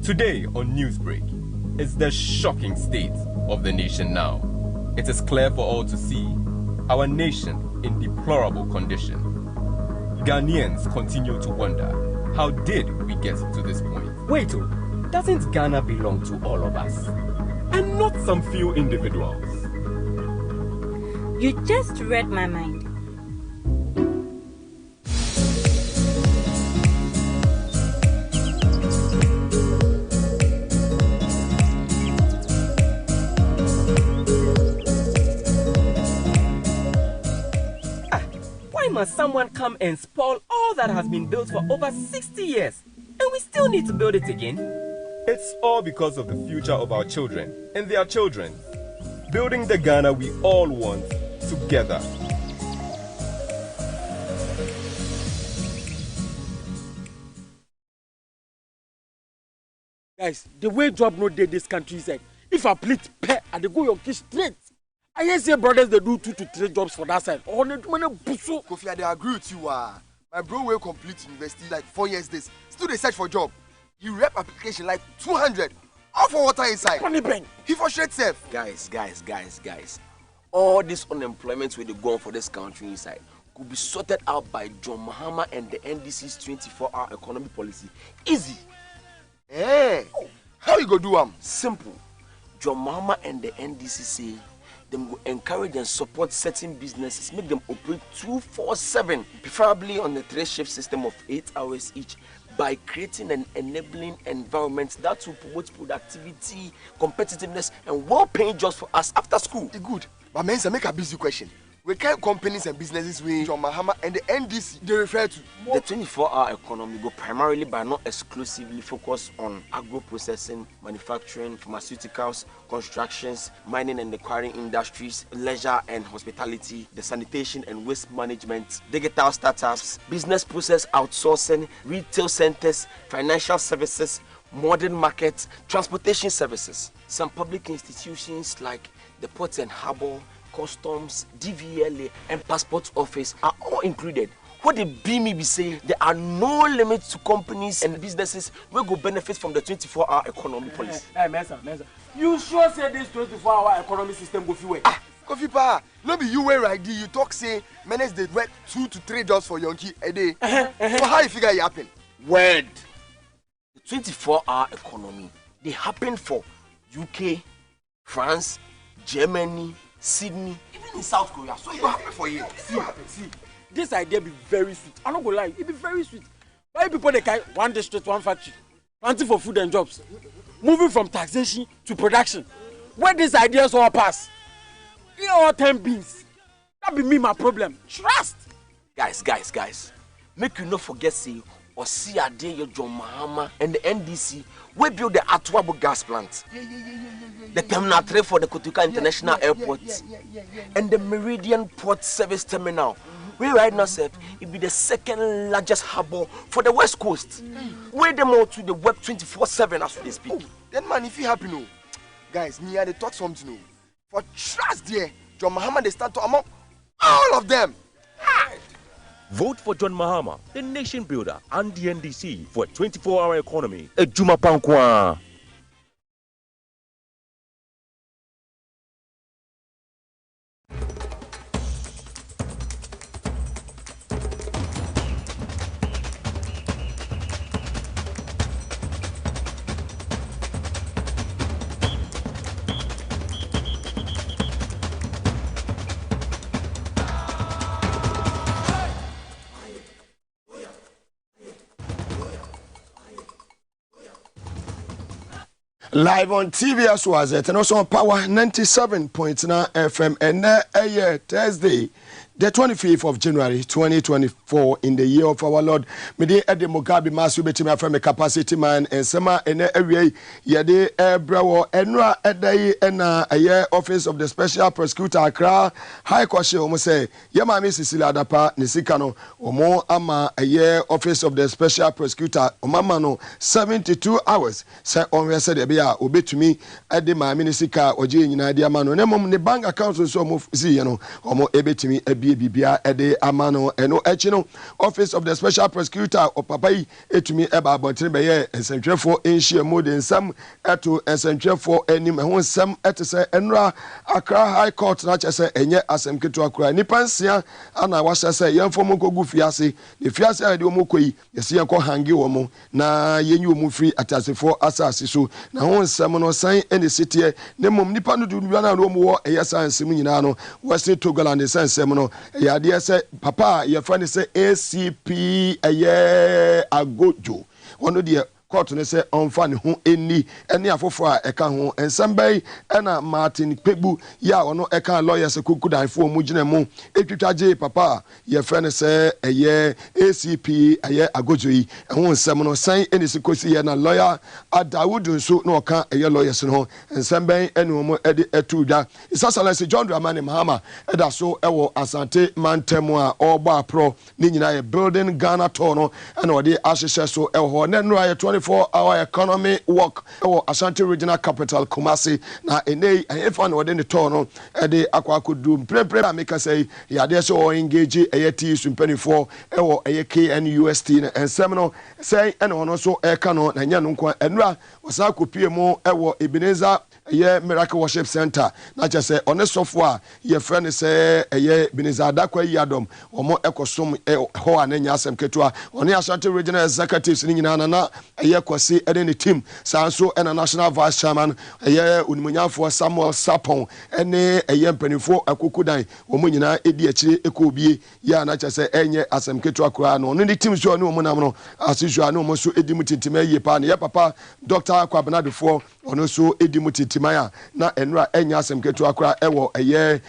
Today on Newsbreak, it's the shocking state of the nation now. It is clear for all to see our nation in deplorable condition. Ghanaians continue to wonder, how did we get to this point? Wait, doesn't Ghana belong to all of us? And not some few individuals. You just read my mind. Why must someone come and spoil all that has been built for over 60 years? And we still need to build it again? It's all because of the future of our children and their children. Building the Ghana we all want together. Guys, the way job no dey this country is like, if I plead pay, I dey go your kids straight. I hear say brothers they do 2 to 3 jobs for that side. Oh, no, Kofi, I dey agree with you. My bro will complete university like 4 years this. Still they search for job. He rep application like 200. All for water inside. Money bank. He for straight safe. Guys. All this unemployment where they go on for this country inside could be sorted out by John Mahama and the NDC's 24-hour economy policy. Easy. Hey, how you go do them? Simple. John Mahama and the NDC say them go encourage and support certain businesses, make them operate 24/7, preferably on the 3-shift system of 8 hours each, by creating an enabling environment that will promote productivity, competitiveness, and well-paying jobs for us after school. Good. But men, make a busy question. We can companies and businesses with John Mahama and the NDC they refer to. The 24-hour economy go primarily but not exclusively focus on agro-processing, manufacturing, pharmaceuticals, constructions, mining and acquiring industries, leisure and hospitality, the sanitation and waste management, digital startups, business process outsourcing, retail centers, financial services, modern markets, transportation services. Some public institutions like the Ports and Harbour, Customs, DVLA, and Passport Office are all included. What the BME be saying, there are no limits to companies and businesses will go benefit from the 24-hour economy policy. Hey, Mensa. You sure say this 24-hour economy system go few way? Kofi Pa, no be you way right there. You talk say menace they work 2 to 3 jobs for Yonki a day. So how you figure it happen? Word. The 24-hour economy, they happen for UK, France, Germany, Sydney, even in South Korea. So it will happen for you. See, this idea be very sweet. I'm not gonna lie, it be very sweet. Why people they carry one district, one factory, planting for food and jobs, moving from taxation to production. Where these ideas all pass, you all 10 beans. That be me my problem. Trust. Guys. Make you not forget say or see a day your John Mahama and the NDC we build the Atwabo gas plant. The Terminal 3 for the Kotuka International Airport. And the Meridian Port Service Terminal. We right now said it be the second largest harbor for the West Coast. Where them all to the web 24/7 as we speak. Then man, if it happen, no. Guys, me and they talk something. No. For trust there, John Mahama they start to among all of them. Vote for John Mahama, the nation builder, and the NDC for a 24-hour economy. Ejuma Pankwa. Live on TV as was it, and also on Power 97.9 FM, and a Thursday, the 25th of January 2024, in the year of our Lord. Mede Ede Mugabe Maase betimi aframe capacity man and sema ene awie yede ebrawo enra edai ena aye office of the special prosecutor Accra High Court omo say yema mi Cecilia Adapa ne sika no omo ama aye office of the special prosecutor omama no 72 hours say onwe say de bia obetumi ade ma mi ne sika oje nyina de ama no ne mom ne bank account so omo si ye no omo ebetumi abie bibia ede amano eno echi no office of the special prosecutor of papai etumi eba abontin be ye ensentwefo enhie mode nsam eto ensentwefo anim ho nsam etese enra Accra High Court na chese enye asem keto akura nipa nsia ana wahye se yemfo monkogu fiase ne fiase ade omokoyi yesi yenko hangi wo mo na yenyi omu free atasefo asase so na ho nsam no san ene sitie ne mom nipa no du na no mo eye sansem nyina no wese togoland sansem no yade se papa ye fa ne se ACP eye agojo wono de court ne se onfa ne ho eni ene afofo a eka ho ensambei ena Martin Pebu ya ono eka lawyers kukudanfo mu gina mu etwitwaje papa ye fe ne se eye ACP eye agojo yi ho nsem no san eni sikosi ye na lawyer Adawud nso no ka eye lawyers no ensambei ene mo ede etudwa isasala se John Dramani Mahama eda so ewo Asante Mantemu a ogba pro ni nyina ye building Ghana tour no ena ode ahyehyɛ so ewo ne no aye 24-hour economy work Ashanti Regional Capital Kumasi na enei efa na wode ne to no ede akwakodu prepre ameka say yade so engage eyeti sumpanifo eye KNUST na ensem no say ene ono so eka no na nya no nkwa enura wasa kopie mu Ebenezer eye Miracle Worship Center na che say one sofo a ye friend say eye Ebenezer Adakwa Yadom omo ekosom ho ananya asem ketua one Ashanti Regional Executives ni nyina na eye kwasi ede ne team sanso ena National Vice Chairman eye unimunyafo Samuel Sapon ene eye mpanifo akokudan omo nyina edi akire ekobie ya na che say enye asem ketua kura no ne team so ne omo nam no asisua ne omo so edi mutitima ye pa ne ye papa Dr. Kwabenadefo ono so edi mutitimaya na enra enya asem ketu akra ewo eye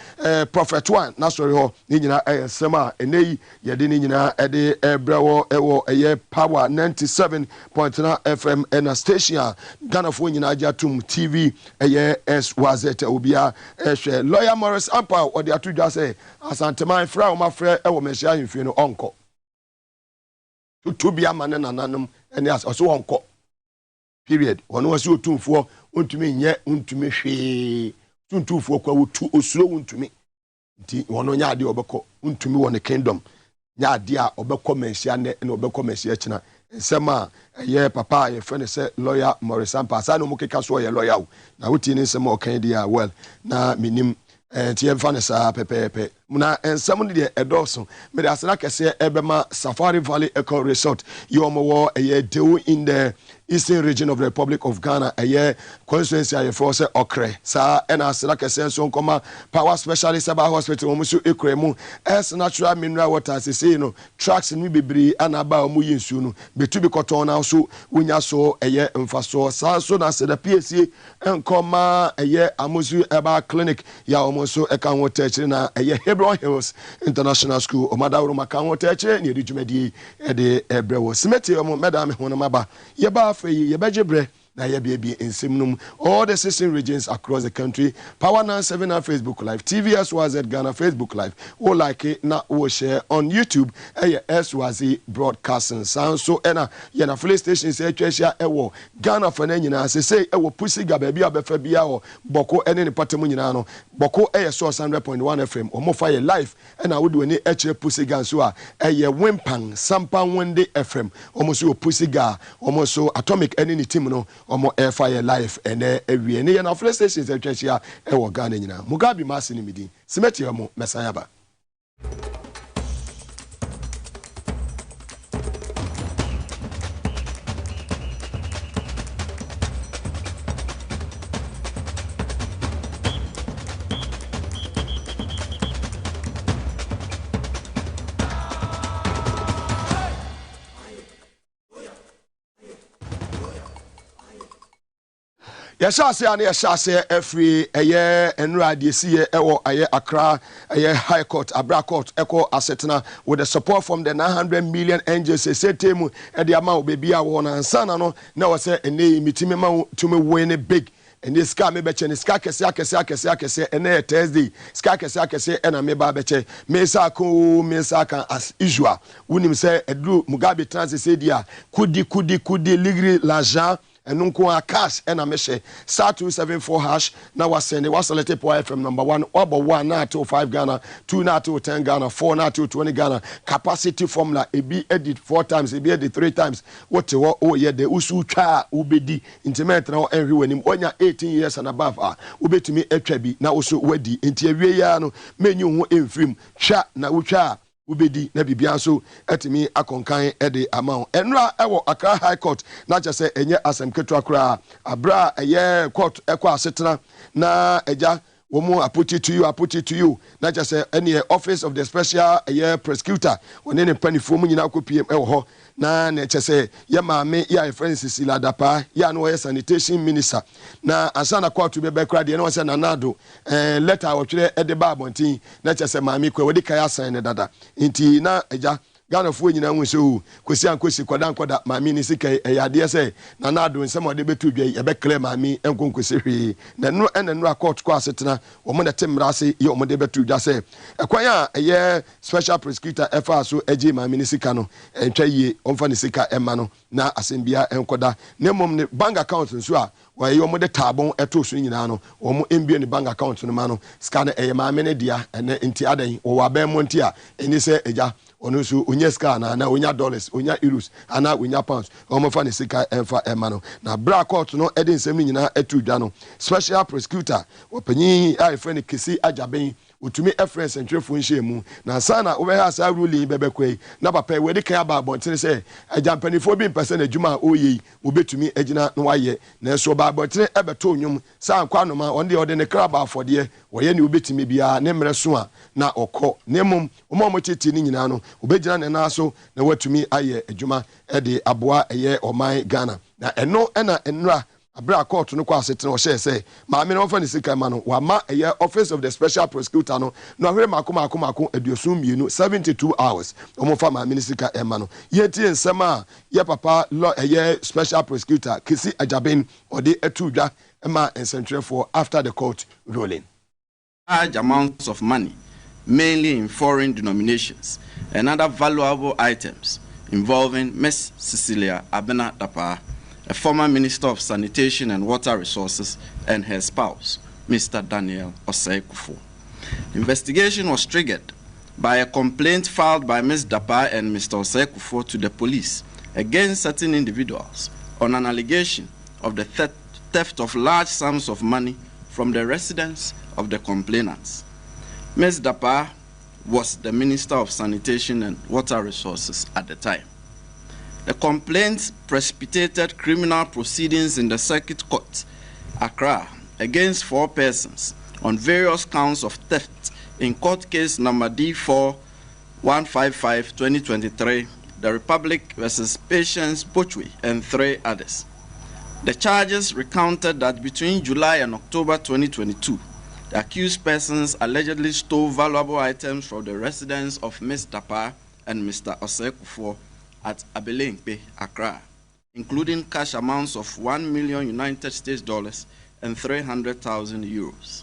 prophet one na sorry ho ni nyina sema enei yede ni nyina ede ebrewo ewo eye power 97.9 FM ena station Ghana fo nyina ajatum TV eye SWZ obia ehwe lawyer Morris Ampa ode atudwa say asanteman fra o mafra ewo mehia himfie no onko tutubia mane nananom ene aso onko period ono wasi otumfo ontumi nye ontumi hwe tuntumfo kwa wotu osuro ontumi nti ono nya ade obekọ ontumi won kingdom nya ade a obekọ mensia ne na obekọ mensia china nsema ye papa ye friend say lawyer Morris Ampa sa no mukeka so ye lawyer na wuti ni nsema okan dia well na minim ti em fane sa pepepe muna ensam de edoso me da asena kese ebema Safari Valley Eco Resort yomo eye dew in the Eastern region of the Republic of Ghana eye constituency aye for say okre sa ena asena kese so nkoma power specialist about hospital omusu ekremu as natural mineral water say no tracks ni bebri anaba omu yinsu no betu bi koton na so wonya so eye mfaso sa so na se da PSA nkoma eye amusu eba clinic ya omusu eka ho techiri na eye Hebron Hills International School omadawro maka ho techiri ni edjumadi ede ebrewo simeti omo medam hono maba ye ba afei ye bejebre na ye bia ensemnum all the 16 regions across the country power 97 on Facebook live TV SWZ Ghana Facebook live o like it na o share on YouTube SWZ broadcasting sound so ena ye na police station say twahia ewo Ghana for na nyina say ewo pussy ga ba bia befa bia o boko ene ne patemu nyina no boko source 100.1 FM o mo fire live ena wo de wani eche pussy ga so a wimpan sampan wende FM o mo so pussy ga o mo so atomic ene ni team no omo airfire life ene ewie ne na flex stations atwachia e wo Ghana nyina Mugabe Maase ni midi simeti omo mesayaba Yashase and Yashase every eye enra de see ewo aye Accra aye High Court Abra Court echo asetna with the support from the 900 million angels say temu e de ama obebi a won ansana no na wo say ene mitimi ma to me win big and this car me beche ni ska kese ene Thursday ska kese ena me ba beche me sa kan as usual wonim say edru Mugabe trans say dia kudi ligri l'argent ɛno nko a cash ɛna mehyɛ star 274 hash na wasɛnde waselect po FM number 1 wabɔ 1 na ato 5 Ghana 2 na ato 10 Ghana 4 na ato 20 Ghana capacity formula ebi edit 4 times ebi edit 3 times wote wo oyɛ de usu twa ubedi intimetra wo enhwe wanim onya 18 years and above ubetumi etwa bi na oso wadi nti awie ya no menyu ho emfrim twa na wotwa ubedi na bibia so etimi akonkan ede amount enra ewo Accra High Court na kyese enye asem ketu akra abra eye court ekwa asetena na eja womu I put it to you na kyese any office of the special prosecutor woni ne panifo mu nyina kopiem ewo ho na ne kyese ye maame ya Francis Ladapa ya no ye sanitation minister na asana court be bekra de na wo se nanado letter wotwere ede ba abontin na kyese maame kwa wodi kai asan ne dada nti na eja Ghana fo nyina hu so kwesi ankosi kwada maami ni sika eyade se na nado nsem ode betu dwa ye be clear maami enkonkosi hwe na no enenu court ko asetena wo mo na temrase ye wo de betu dwa se ekwan a eye special prosecutor efa so eji maami ni sika no entwa yie omfa ni sika ema no na asembia enkoda na mom ne bank account nso a wa ye wo de tabon eto so nyina no wo mo embie ni bank account no ma no sika na eye maami ne dia ene nti adan wo wa ben monti a eni se eja ono so onya ska na onya dollars onya euros ana onya pounds omo fa ne sika enfa emano na bra court no ede nsem nyina etu dwa no special prosecutor opanyin a friend kesi ajaben utumi efrens entwefo nhyiemu na sana obeha asa ruling bebekwei na papa we de kan aba abonten se ajampanifo bi mpese na djuma oyi obetumi agina no waye na so ba abonten ebeto onwum sa nkwa no ma onde ode ne kraba afode woye ne obetumi bia ne mre so a na okọ nemum omo titi ni nyina no obegina ne na so na watumi aye adwuma ede aboa eye oman Ghana na eno na enra abra court no kwa asetene o share say maame no fa ne sika ma no wa ma eye office of the special prosecutor no no ahwere mako aduosum mienu 72 hours omo fa maame ne sika ema no yeti nsem a ye papa law eye special prosecutor kesi ajaben ode atudwa ema ensentrefo after the court ruling. Large amounts of money, mainly in foreign denominations, and other valuable items involving Ms. Cecilia Abena Dapa, a former Minister of Sanitation and Water Resources, and her spouse, Mr. Daniel Osei Kufuor. Investigation was triggered by a complaint filed by Ms. Dapa and Mr. Osei Kufuor to the police against certain individuals on an allegation of the theft of large sums of money from the residence of the complainants. Ms. Dapa was the Minister of Sanitation and Water Resources at the time. The complaint precipitated criminal proceedings in the Circuit Court, Accra, against 4 persons on various counts of theft in court case number D4155-2023, the Republic versus Patience Bochwe and 3 others. The charges recounted that between July and October 2022, the accused persons allegedly stole valuable items from the residence of Ms. Dapa and Mr. Osei Kufuor at Abelenkpe, Accra, including cash amounts of $1 million United States dollars and 300,000 euros.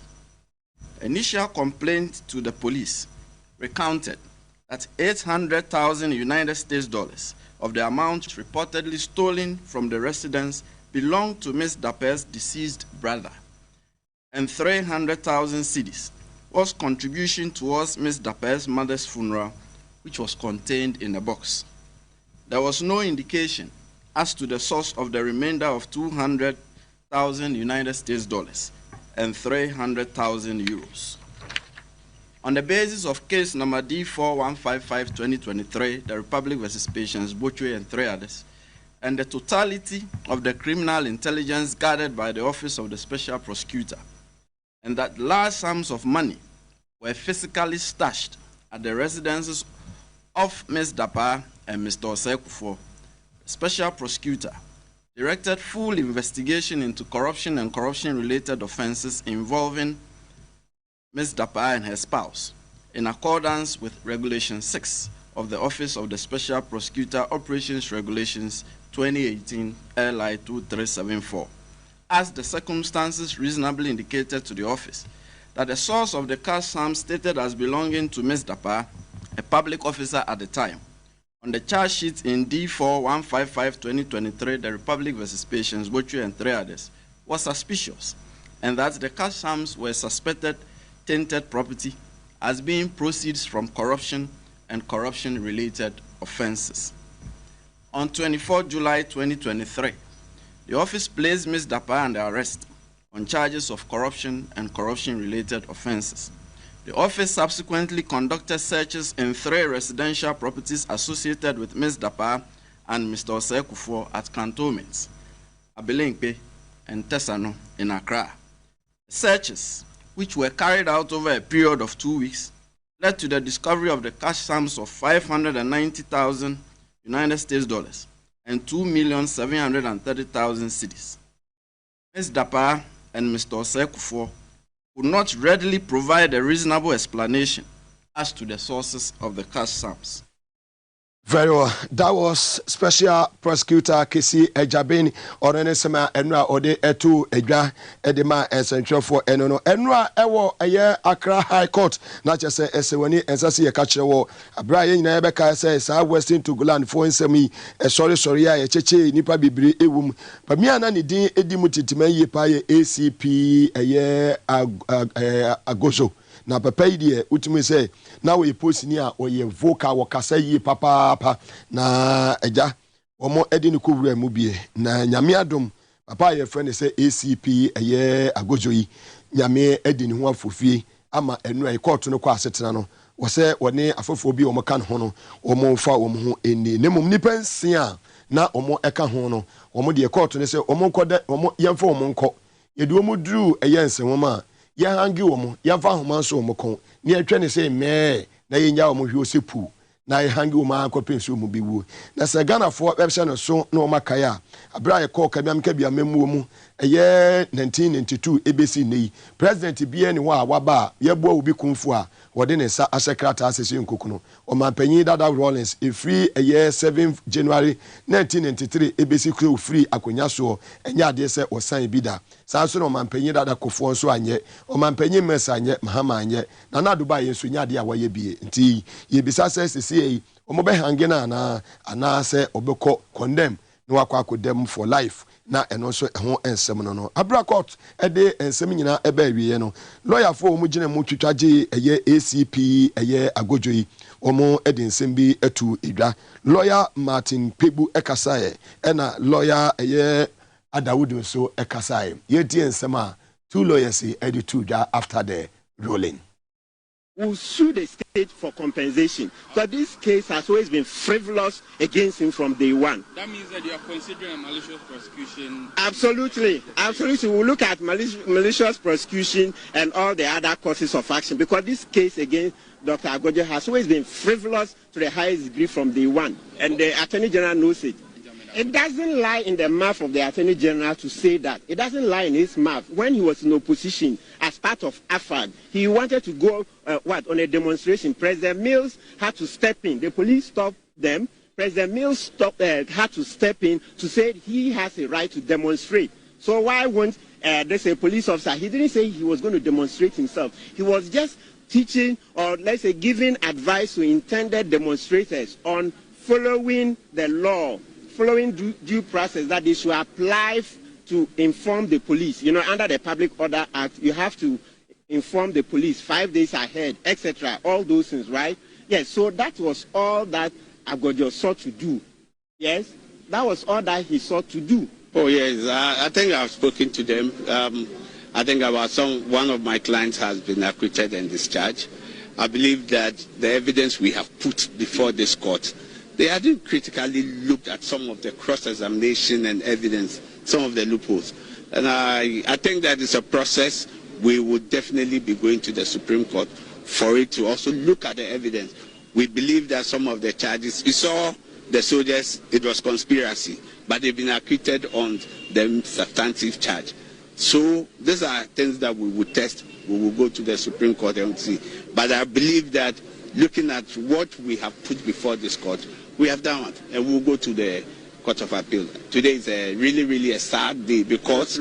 Initial complaint to the police recounted that 800,000 United States dollars of the amount reportedly stolen from the residence belonged to Ms. Dapa's deceased brother, and 300,000 cedis was contribution towards Ms. Dapa's mother's funeral, which was contained in a box. There was no indication as to the source of the remainder of 200,000 United States dollars and 300,000 euros. On the basis of case number D4155-2023, the Republic versus Patience Bochwe and 3 others, and the totality of the criminal intelligence gathered by the Office of the Special Prosecutor, and that large sums of money were physically stashed at the residences of Ms. Dapa and Mr. Osei Kufuor, the Special Prosecutor directed full investigation into corruption and corruption-related offenses involving Ms. Dapa and her spouse, in accordance with Regulation 6 of the Office of the Special Prosecutor Operations Regulations 2018 LI 2374, as the circumstances reasonably indicated to the office that the source of the cash sum stated as belonging to Ms. Dapa, a public officer at the time, on the charge sheet in D4155-2023, the Republic versus Patience, Bochwe and 3 others, was suspicious, and that the cash sums were suspected tainted property as being proceeds from corruption and corruption-related offenses. On 24 July 2023, the office placed Ms. Dapa under arrest on charges of corruption and corruption-related offenses. The office subsequently conducted searches in 3 residential properties associated with Ms. Dapa and Mr. Osei at cantonments, Abelenkpe and Tesano in Accra. Searches, which were carried out over a period of 2 weeks, led to the discovery of the cash sums of 590,000 United States dollars and 2,730,000 cedis. Ms. Dapa and Mr. Osei would not readily provide a reasonable explanation as to the sources of the cash sums. Very well. That was Special Prosecutor Kesi Ejabeni Orenesema Enra Ode Etu Edra Edema Essential for Enono Enra Ewo Eye Accra High Court na chese esewani ensasi yekachewo abraye nyina ebeka say sa Western Togoland for nsemi sorry ya cheche nipa bibiri ewum pamia na ne din edimu titima ye pa ye ACP eye agoso na papa yi de utumi say na we post ni a oye vocal wakasa yi papa na eja omo edi ni kowura mu bie na nyame adom papa ye friend say ACP eye agojo yi nyame edi ni ho afofie ama enu ai court no kwa asetena no wo se woni afofo bi omo kan ho no omo fa omo ho eni nemum ni pensi a na omo eka ho no omo de court no say omo nkode omo yemfa omo nko yedu omo duru eye nsewoma ya hangi omo ya fa homa so omo kon ni atwa ne say me na yenya omo hwe osepu na ye hangi omo akopin so omo biwu na se Ghana for website no so na omo kaya abra ye call kabiam kabia memu omu eye 1992 ABC nei president bia ni wa waba ye bo obi kunfu a wode ne sa asekrata asese nkokuno o mampanyi Dada Rollins e free eye 7 January 1993 ABC crew free akonya so enya ade se osan bida sa so no mampanyi Dada Kofo so anye o mampanyi Mesa anye Mahama anye na na Dubai enso nya ade a waye bie nti ye bisa se sese o mo be hange na ana se obeko condemn no akwa dem for life na eno so ho ensem no abra court ede ensem nyina eba awie no lawyer for omu gina mu twitwaje eye ACP eye agojoyi omu ede ensem bi etu edwa lawyer Martin Pebu ekasaye ena lawyer eye Adawudu so ekasaye ye di ensem a 2 lawyers ede tu dwa after the ruling. Will sue the state for compensation, but this case has always been frivolous against him from day one. That means that you are considering a malicious prosecution? Absolutely. We'll look at malicious prosecution and all the other causes of action, because this case against Dr. Agojo has always been frivolous to the highest degree from day one, and the Attorney General knows it. It doesn't lie in the mouth of the Attorney General to say that. It doesn't lie in his mouth. When he was in opposition as part of AFAD, he wanted to go on a demonstration. President Mills had to step in. The police stopped them. President Mills had to step in to say he has a right to demonstrate. So why won't there's a police officer? He didn't say he was going to demonstrate himself. He was just teaching, or let's say giving advice to intended demonstrators on following the law, following due process that they should apply to inform the police. You know, under the Public Order Act, you have to inform the police 5 days ahead, etc. All those things, right? Yes, so that was all that Agojo sought to do. Yes, that was all that he sought to do. Oh, yes, I think I've spoken to them. I think one of my clients has been acquitted and discharged. I believe that the evidence we have put before this court, they hadn't critically looked at some of the cross-examination and evidence, some of the loopholes. And I think that is a process we would definitely be going to the Supreme Court for it to also look at the evidence. We believe that some of the charges, you saw the soldiers, it was conspiracy, but they've been acquitted on the substantive charge. So these are things that we would test. We will go to the Supreme Court and see. But I believe that looking at what we have put before this court, we have done it, and we'll go to the Court of Appeal. Today is really, really a sad day because,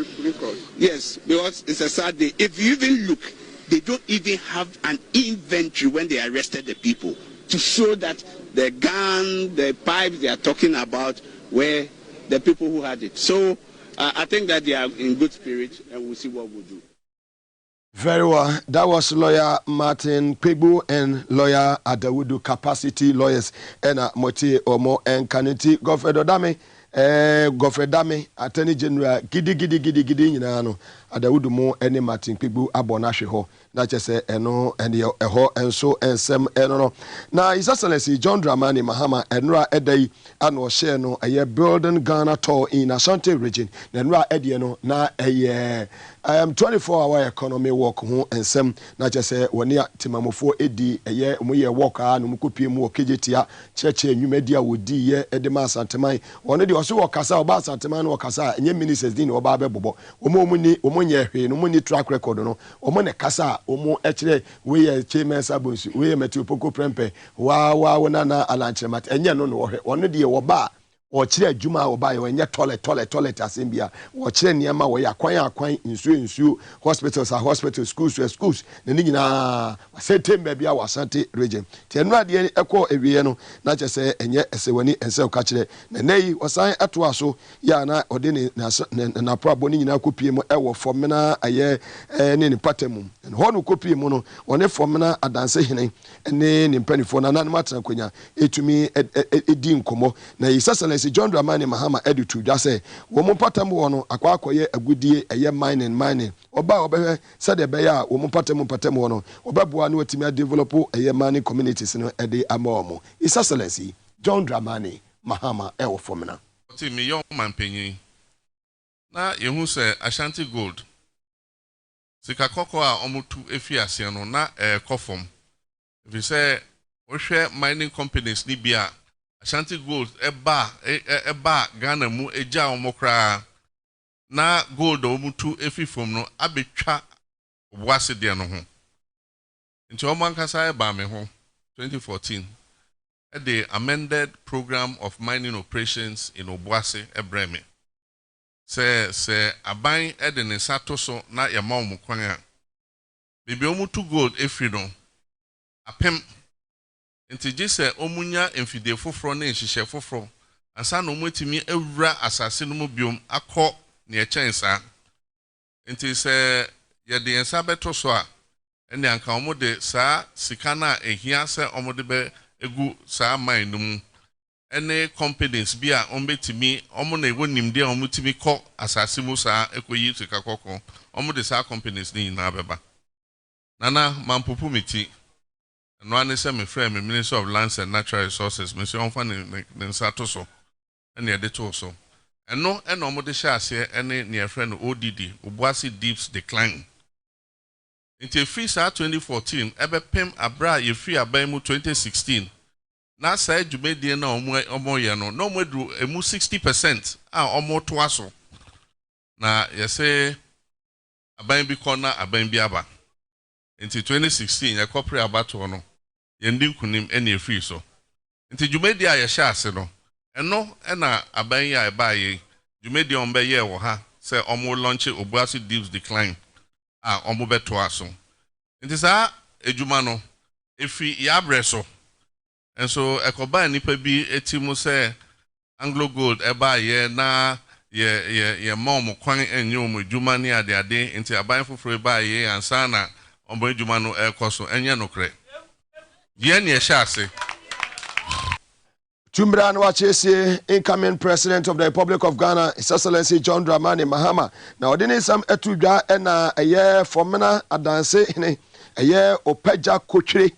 yes, because it's a sad day. If you even look, they don't even have an inventory when they arrested the people to show that the gun, the pipes they are talking about were the people who had it. So I think that they are in good spirit, and we'll see what we'll do. Very well. That was lawyer Martin Pegbu and lawyer Adawudu Capacity Lawyers and Moti Omo and Kaniti Godfrey Dame. Godfrey Dame, Attorney General, gidi nyinano Adawudu mo ene Martin Pegbu abonahwe ho na chese eno ene eho enso ensem eno no na His Excellency John Dramani Mahama enra edai ano share no eye building Ghana tour in Ashanti region na enra edie no na eye 24-hour economy work ho ensem na chese woni timamofo edi eye omoye work a no mukopie mu okejetia cheche enwumadi a wodi ye edema asanteman woni de oso wakasa oba asanteman no wakasa enye ministers din oba abebobo omonye hwe no moni track record no omone kasa omo ekire we ye chairman sabonsu we ye metupoko prempe wa wona na alanchemat enye no wo hwe ono de woba o kire adwuma oba ye enye toilet asembia wo kire niam wo ya kwan nsuo hospital schools na ni nyina setemba bia wasante region te no ade ekọ ewie no na chese enye esewani ense ka kire na nei osan eto aso ya na ode ni na proabo ni nyina kopie mu ewo fomena aye ni patemu ho no kopie mu no one fomena adanse hene ne ni mpanifo na nan matena kwanya etumi edi nkomo na His Excellency John Dramani Mahama editu dwa say wo mo patemu wo no akwakoye agudie eye mining oba obehwe sade be ya wo mo patemu wo no obeboa na otimi develop eye mining communities no ede amaomo. His Excellency John Dramani Mahama ewo fomena ti mi young man penyin na yehu say Ashanti Gold sika koko a omutu efi ase no na kofom if say wo hwe mining companies ni bia Ashanti Gold eba Ghana mu eja omokra na gold omutu efi fom no abetwa obwase de no ho nti omankasa eba me ho 2014 the amended program of mining operations in Obwase Ebreme. Se aban edene sato so na yama omukwan a. Bibi omutu gold efri no. Apem nti gise omunya emfide foforo na enhihye foforo ansa no omutimi ewura asase no mu biom akọ ne echensa. Nti se yede ensa beto so a ene anka omude saa sika na ehia se omude be egu saa mine mu ene companies bia ombetimi omo na ewo nimde omutimi ko asase mu saa ekoyi sika kokko omo de saa companies ni na beba nana mampopu miti no ane se me frame Minister of Lands and Natural Resources me se onfa ne nsato so ene de to so eno omo de sha ase ene ne friend ODD Obuasi Deeps Decline into free sa 2014 ebe pem abra ye free aban mu 2016 na sa djumedie na omo ye no no modru emu 60% a omo to aso na ye say aban bi kona aban bi aba into 2016 ye corporate abato no ye ndinkunim ene free so into djumedie a ye sha ase no eno na aban ya eba ye djumedie ombe ye wo ha say omo launch Obuasi Deeps Decline omo beto aso nti saa ejuma no efi yabre so enso ekoba nipa bi etimu se Anglo Gold eba ye na ye mom kwan enyo mo ejuma ni ade nti aban foforo eba ye ansa na ombo ejuma no ekoso enye nokre ye ne ehase Tumbra Nwachese, incoming President of the Republic of Ghana, His Excellency John Dramani Mahama. Now, there is some etudwa ena a year for mena adanse hine a year opeja kochre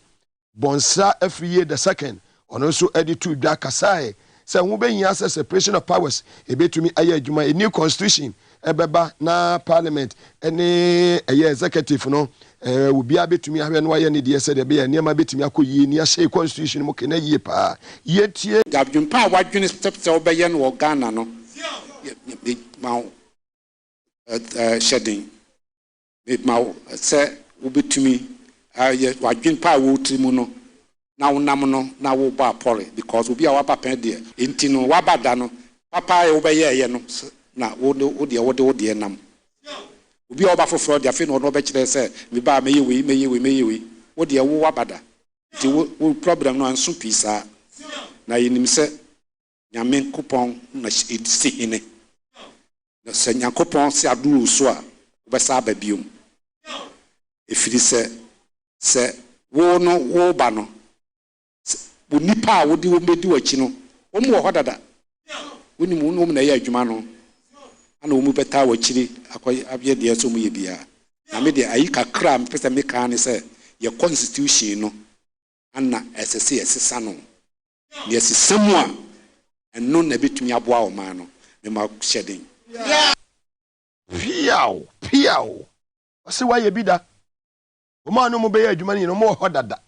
bonsa every year the second. On also editudwa kasai. Say wube nyasa separation of powers. Ebe to me a year juma a new constitution. Ebeba na parliament any a year executive no. Will be able to me when why any dear said be near my bit me akuyi near say constitution mo kena ye pa yet ye gabjun pa wadwene steps obeyen wo Ghana no ma shedding ma say ubetumi wadwene pa wo trimu no na wonam no na wo ba pole because obi a wa papa de enti no wa bada no papa e obeye ye no na wo de nam obi oba foforo dia fe no be kire se me ba meyi we wo de wo wabada ti wo problem no anso pisa na yenim se nyame kopon na si hene na se nyakopon se aduru so a obesa ba biom efiri se wo no wo ba no wo nipa a wo di wo medi wachi no wo mu ho dada woni mu no na ya adwuma no ana wo mu beta wachiri akoy abye de so mu ye bia na me de ayi kakra me pese me kan ne se ye constitution no ana SSC esesa no ye sisamu a eno na betumi aboa o man no me ma hyeden piao ase wa ye bida o man no mo be ya adwuma ni no mo ho dada.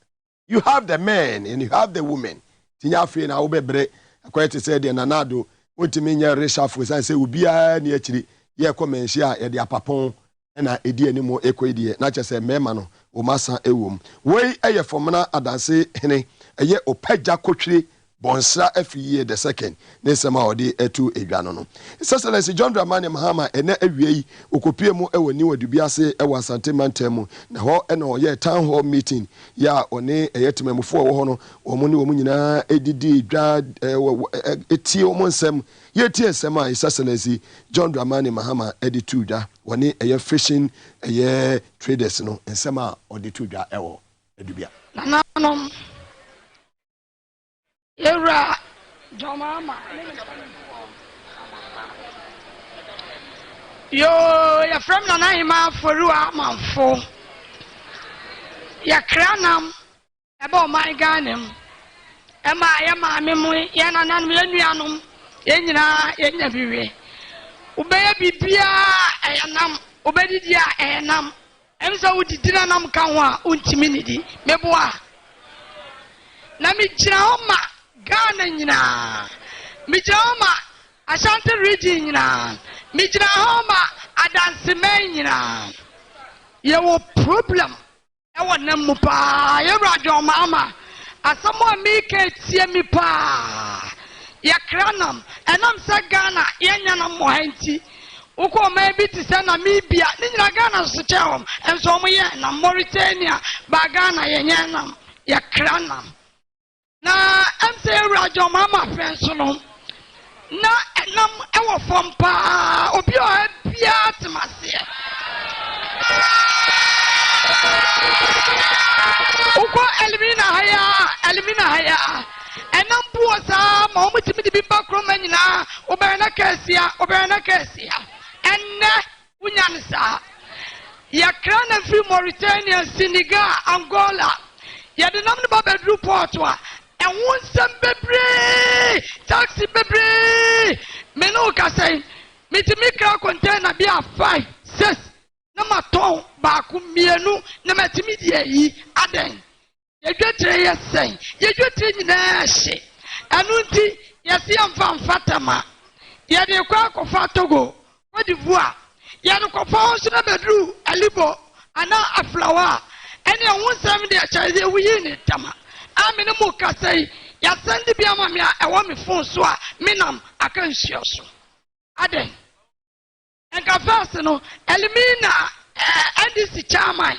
You have the men and you have the women. Tinya afi na wo bebre akwete say de nanado wontimi nya reshafu say ubia na akiri ye komenhyi a ye de apapon na edi animo ekoidie na chese mema no o masa ewom wei eye fomna adanse hene eye opagya kotwire bonsra afiye the second nesema odi etu edwano no Excellency John Dramani Mahama ene awie okopie mu ewo ni wadubiase ewo Asante Mantemu na ho eno ye town hall meeting ya one eyetemamufo wo ho no omo ni omo nyina edidi dwa eti omo nsem ye tie nsem a Excellency John Dramani Mahama editu dwa woni eye fishing eye traders no nsem a odi tu dwa ewo edubia nanom Era Jomama Yo ya from na hima foru amanfo ya kranam eba my ganem ema ya ma memu ya nanam ya nuanom enyina enya biwe ubeye bibia eyanam ubedidia eyanam emsa udidina nam kan ho a untimi nidi meboa na mi jira homa Ghana nyina mijoma Ashanti region nyina mijira homa Adanseme nyina ye wo problem e wona mu pa ye radio mama asamo mi ke tie mi pa ya kranam enam sa Ghana ye nyana mo hanti uko ma bi ti se na mi bia ni nyina Ghana so chehom enso mo ye na Mauritania ba Ghana ye nyanam ya kranam na MC Radio Mama Pensono na enam ewo fompa obi o bia atmase uko elimina haya enam buosa ma omutimi di bimba kroma nyina oberana kasia enne unyansa ya krana fi Mauritania Senegal Angola ya de nam ne ba bedru portwa and one some bebre taxi bebre meno kasai mitimika container be a 5 6 na maton ba ku mienu na matimi die yi aden ye dwetre ye sen ye dwetre nyina hye anu nti ye se amfa fatama ye de kwa kofa Togo Cote d'Ivoire ye de kofa so na bedru alibo ana aflawa ene one some de chaze wuyi ni tama amene mu kasai ya send bia ma me e wo me phone so a menam aka nhio so aden enka first no elimina NDC chairman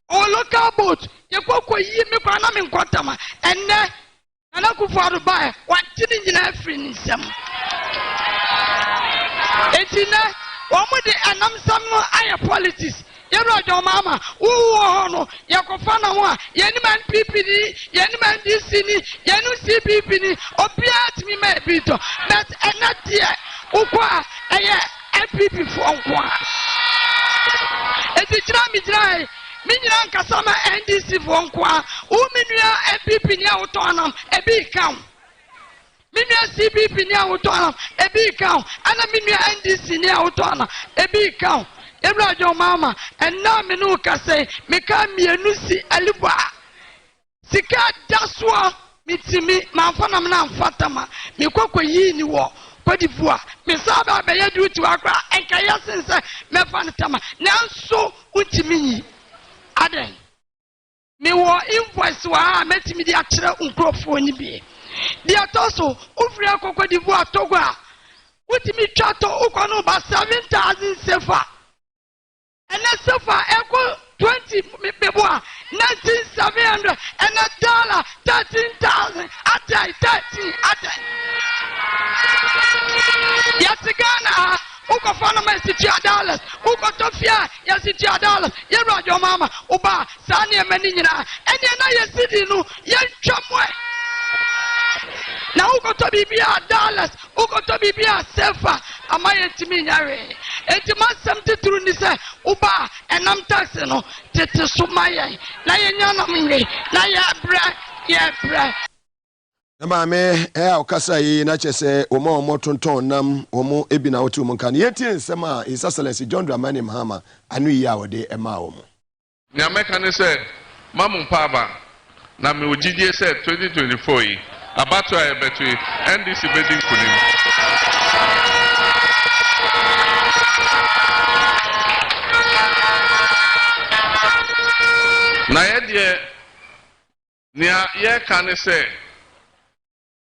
o local boat ye kokko yi me kwa na me nkotama enne na kufu adubai watini nyina afri nsam etina wo mu de anam sam no aye politics Yero Jomama, no, Yakofana, Yeniman PPD, Yeniman DC, Yenu CPP, Opiat me, my bito, but not yet, Ukwa, MPP for Ukwa. It's a dry, Minian Kasama NDC for Ukwa, Uminia MPP near Autonum, a big count. Minia CPP near Autonum, a big count, and a Minia NDC near Autonum, a big count. Ebra jo mama and na me no ka say me ka mienu si aliba sika daswa mitimi manfa na me na mfatama me kokko yi ni wo Cote d'Ivoire me saba be ye du ti akra enka yesense me fa ntama nanso untimi yi aden me wo invoice wa metimi di akere nkrofo ni bi di atoso ufri Cote d'Ivoire Togo a utimi twato ukono ba 7,000 sefa and that's so far equal 20 people 19,700 and $13,000 13 aten yasigana uko fana mesiti $, uko tofia yasiti $, yero ajo mama uba sani emeni nyina ene na yesidi nu yentwamwe na uko to bibia $, uko to bibia sefa amaye timi nyare enti masem tituru ni se uba enam tax no tete sumaye na yenyana mwe na ye bra Mame okasa yi na chese omo tonton nam omo ebi na wotu mu kan yeti nsema His Excellency John Dramani Mahama anu yi a wode ema omo nyame kan se mamu paba na me ogidie se 2024 yi abato a ebetu NDC bedi kunim na ye nia ye kan se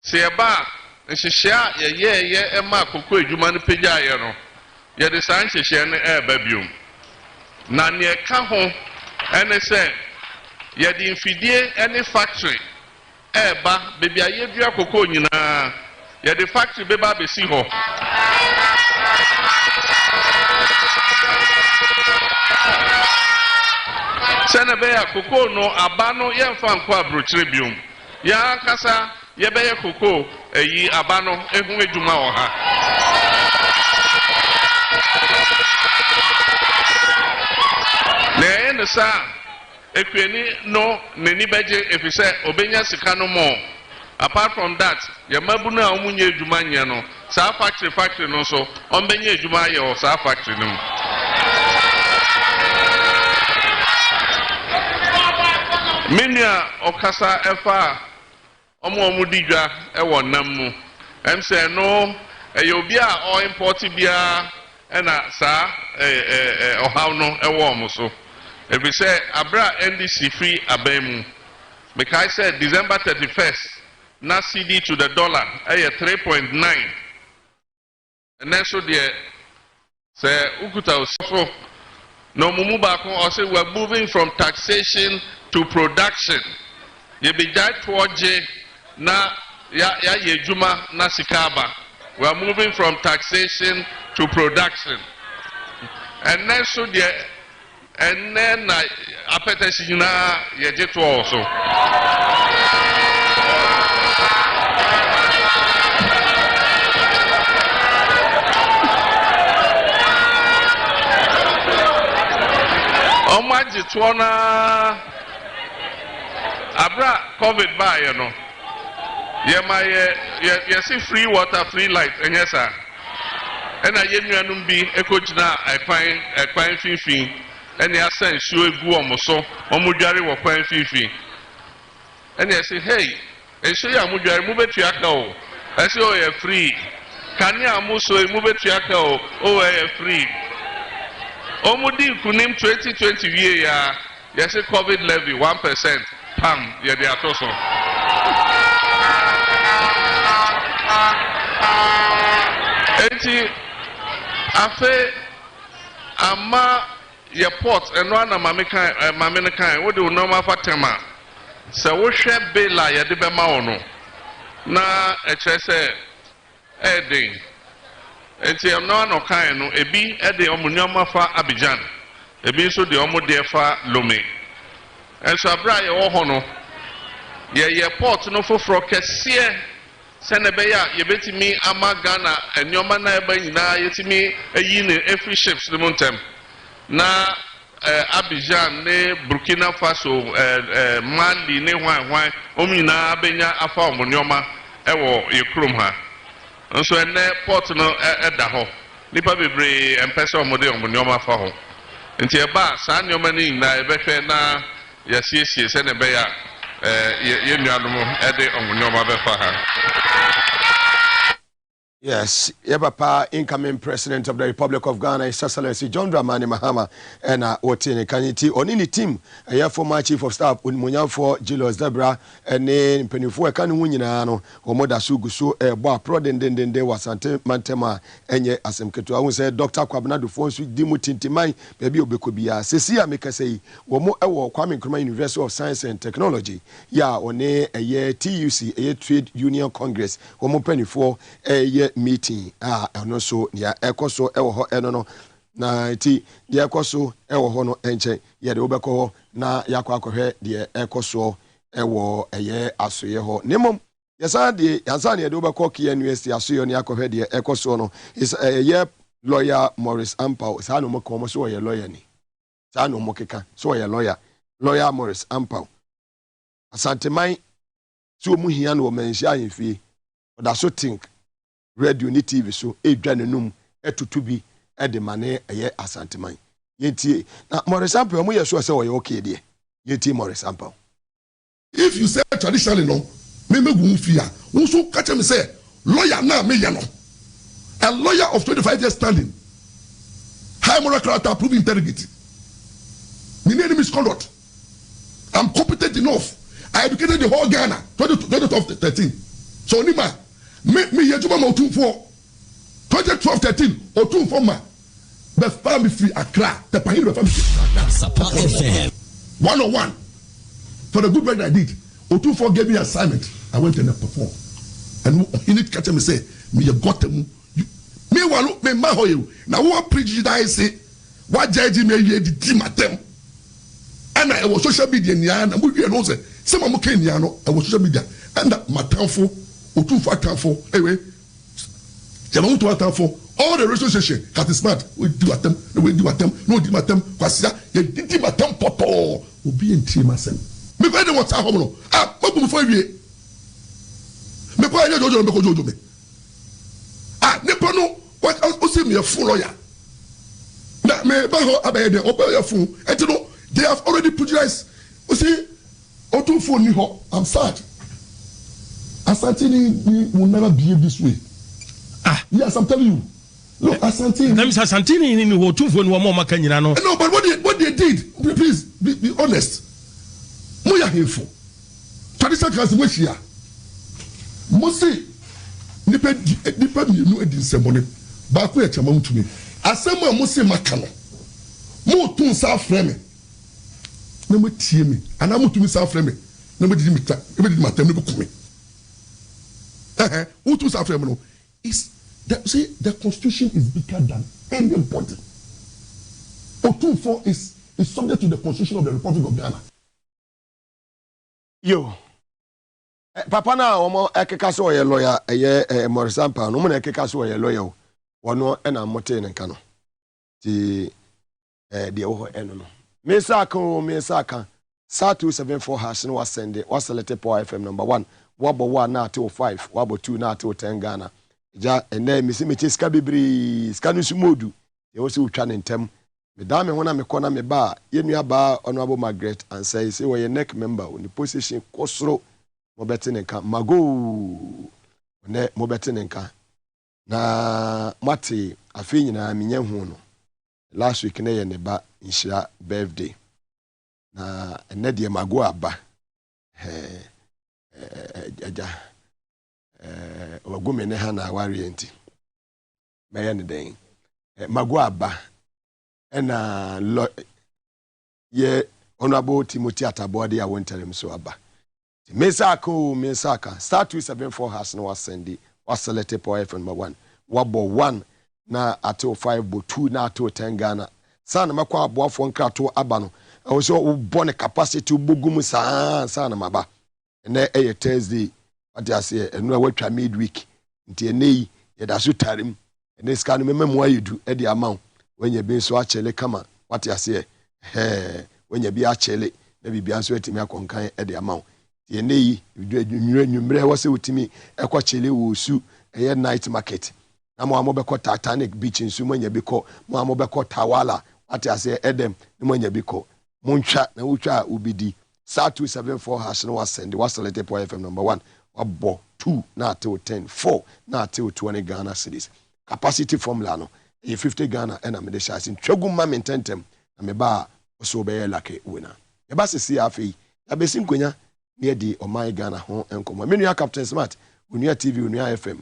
Seba, Shishia, ye, Emma, Coco, Juman Pija, no. Ye the San Shishan air babium. None ye come home, and they say, ye the infidie any factory. Ba, baby, I give you a cocoa, ye the factory, baby, be see ho. Senabea, cocoa, no, abano, ye fan qua brutribium. Ya Casa. Yebeye koko eyi abano ehun ejuma oha le en sa ekwani no neni beje efise obenya sika no mo apart from that ye mabunu a omunye ejuma nya no sa factory no so onbenya ejuma ye o sa factory no minia okasa efa omo digwa e wonam mu em say no e obi a o import bia e na sa ohaw no e wo mo so e be say abra NDC free abemu because I said December 31st na CD to the dollar e 3.9 and then so there say ukuta so no mumu ba ko o say we are moving from taxation to production ye be jai toje na ya yejuma na sikaba. We are moving from taxation to production. And then so the and then appetition na yejeto also. Omaji tuona abra COVID ba you know. Yeah, see free water, free light, and yes, sir. And I genuinely be a coach now. I find fifi, and I send sure go on so, or Mujari will find fifi. And I say, hey, and so ya Mujari move it to Yakao. I say, oh, you're free. Can you muso move it to Yakao? Oh, you're free. Omudi kunim 2020 year, yes, a COVID levy 1%. Pam, yeah, they are also. Enti afe ama ye port eno ana mame kan wo de normal fatema se wo hwe bela ye de bema wo no na eche se edin enti eno ano kan no ebi ede omunnyoma fa Abidjan ebi so de omo de fa Lome enso abra ye wo ho no ye port no foforo kese Senebeya yebetimi amagana enyoma na eba nyina yetimi eyi ne every ships the montem na Abidjan ne Burkina Faso Mali ne hwan omina abenya afa omunyoma ewo yekrum ha nso ene port no eda ho nipa bebre empese omode omunyoma fa ho nti eba sa nyoma ni na ebehwe na yasiesie Senebeya ye nuanom ede omunyoma befa ha Yes, Papa, incoming president of the Republic of Ghana, His Excellency John Dramani Mahama, and Otini Kaniti, Onini team, a former chief of staff, Unmunya for Julius Debra, and then Penifua Kanuinano, or Moda Sugusu, a bar prodden de was Mantema, and ye as I would say, Dr. Kwabnadu Fonsu, Dimutintimai, baby Obekubia, Cecia Mikasei, or more Kwame Nkrumah University of Science and Technology, ya, one a year TUC, a year Trade Union Congress, or more Penifua, a year meeting and also near Ecoso Ewo Enono na ti the Ecoso Ewo Hono Enche ye de Obeko na yakwakohwe de Ecoso Ewo eye asoye ho nemom yesa de yansa ne de Obeko Kia University asoye ne yakwakohwe de Ecoso no is ye lawyer Morris Ampao sa no mokomo so ye lawyer ni sa no mokeka so ye lawyer Morris Ampao asanteman so mu hia no menhia yefie oda so think radio ni TV so edwa nenum etutu bi de mane eye asanteman yentie na Morris Ampao mo yeso se wo ye okay de yentie Morris Ampao. If you say traditionally no me megu fia wo so catch me say lawyer na me ye no a lawyer of 25 years standing high moral character proven integrity me need misconduct I'm competent enough I educated the whole Ghana 2013 so nima me yejuma ma otumfo 2012-13 otumfo ma be family free Accra the pahin be family free 101 for the good work that I did otumfo gave me assignment I went and performed and he need catch me say me you got them me walu me ma ho you na wo prejudice say what judge me ye di matem and I was social media nia na mo wie no say some mo kan nia no I was social media and matamfo otumfo atamfo ewe jama mutu atamfo all the relationship that is smart we do atem no di matem kwasia ye di matem poto obi entie masem me go dey water home no mabu fo wie me ko anya jojo me ko jojo me ne pono o se me full lawyer na me ba ho abaye de o ba ya full etino they have already produced o see otumfo ni ho I'm sad Asantini will never behave this way. Yes, I'm telling you. Look, Asantini. That means Asantini in Wotumfo no more makanyina no. No, but what they did, please be honest. Moya hinfo. Traditional class we here. Mose nipa mi no edi nsebone. Ba ko e chama ntumi. Asema Mose maka no. Mo tun sa frame. Na mo tie mi. Ana mo tumi sa frame. Na mo di mita. E be di matem no ko mi. Who to suffer no is that see the constitution is bigger than anybody. Otumfo is subject to the constitution of the Republic of Ghana. Yo papa na omo ekeka so ye lawyer eye Morris Ampao no mo na ekeka so ye lawyer wono e na mote ne nka no ti de wo ho eno no me saka sa 274 hash no was selected Power FM number 1 wabo 1 na till 5 wabo 2 na till 10 Ghana ja ene misi me ska bibri ska no sumodu ye wo se utwa ne ntem me da me hona me kona me ba ye nua ba honorable Margaret and say we neck member on the position kosoro mo beti ne nka mago ne mo beti ne nka na mate afi nyina menye hu no last week na ye ne ba nhira birthday na ene de mago aba aja wagume ne ha na warrienti meye ne den mago aba ena ye honorable Timothy Atabode ya wonterem so aba mesaka star 274 has no was selected Power FM number 1 wabo 1 na ato 5 bo 2 na ato 10 Ghana sana makwa aboafo nkrato aba no o so wo capacity bogum sana maba ene eye Thursday what you say enu watwa midweek nti enei ye da so tarim ene ska no mememu ayedu e di amount when you be so achele kama what you say when you be achele na bibia so atimi akonkan e di amount ti enei nwumre wo se utimi ekwa chele wo su eye night market na mo amobeko Titanic beach nsu mo nya biko mo amobeko Tawala what you say edem mo nya biko montwa na wutwa ubidi Star 274 hash no was selected Power FM number 1 wabɔ 2 na atew 10 4 na atew 20 Ghana cedis capacity formula no 50 Ghana and I'm the shassin twagum ma mententem na me ba so be like winner e ba sisi afi ya be sinkonya near di Omai Ghana ho enkomo menua Captain Smart unua TV unua FM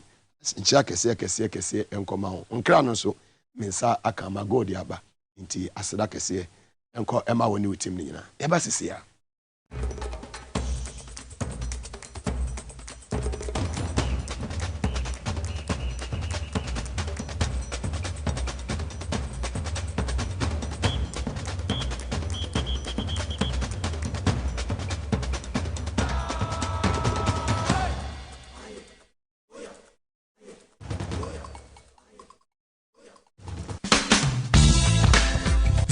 nchia kese enkoma ho nkra no so mensa akama god aba nti aseda kese enko ema woni utim ni nyina e ba sisi ya.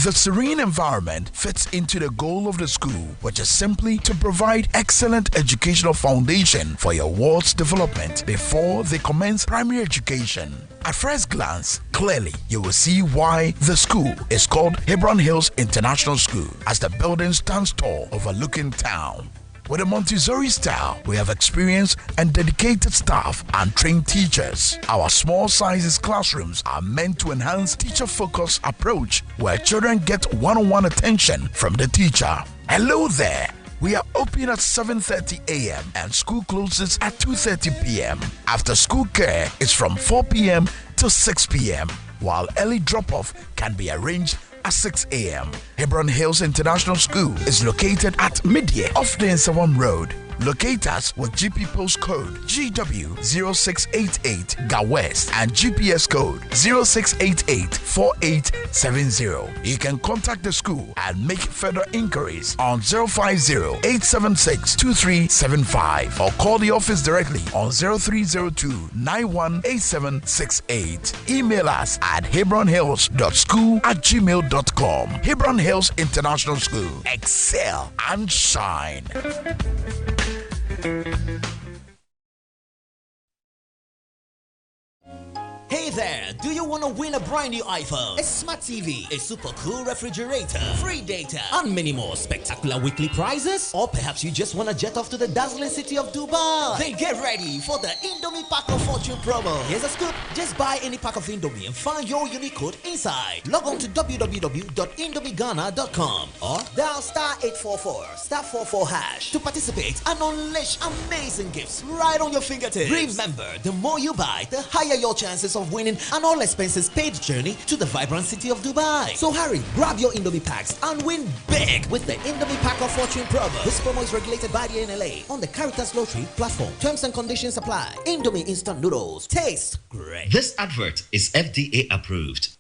The serene environment fits into the goal of the school, which is simply to provide excellent educational foundation for your ward's development before they commence primary education. At first glance, clearly you will see why the school is called Hebron Hills International School, as the building stands tall overlooking town. With a Montessori style, we have experienced and dedicated staff and trained teachers. Our small sizes classrooms are meant to enhance teacher-focused approach where children get one-on-one attention from the teacher. Hello there. We are open at 7:30 a.m. and school closes at 2:30 p.m. After school care is from 4 p.m. to 6 p.m., while early drop-off can be arranged at 6 a.m. Hebron Hills International School is located at Midye off the Nsawam Road. Locate us with GP postcode GW0688 Ga West and GPS code 06884870. You can contact the school and make further inquiries on 050-876-2375 or call the office directly on 0302-918768. Email us at hebronhills.school@gmail.com. Hebron Hills International School. Excel and shine. Hey there, do you want to win a brand new iPhone, a smart TV, a super cool refrigerator, free data, and many more spectacular weekly prizes? Or perhaps you just want to jet off to the dazzling city of Dubai? Then get ready for the Indomie Pack of Fortune promo. Here's a scoop. Just buy any pack of Indomie and find your unique code inside. Log on to www.indomieghana.com or dial *844*44# to participate and unleash amazing gifts right on your fingertips. Remember, the more you buy, the higher your chances of winning an all expenses paid journey to the vibrant city of Dubai. So hurry, grab your Indomie packs and win big with the Indomie Pack of Fortune promo. This promo is regulated by the NLA on the Caritas Lottery platform. Terms and conditions apply. Indomie instant noodles taste great. This advert is FDA approved.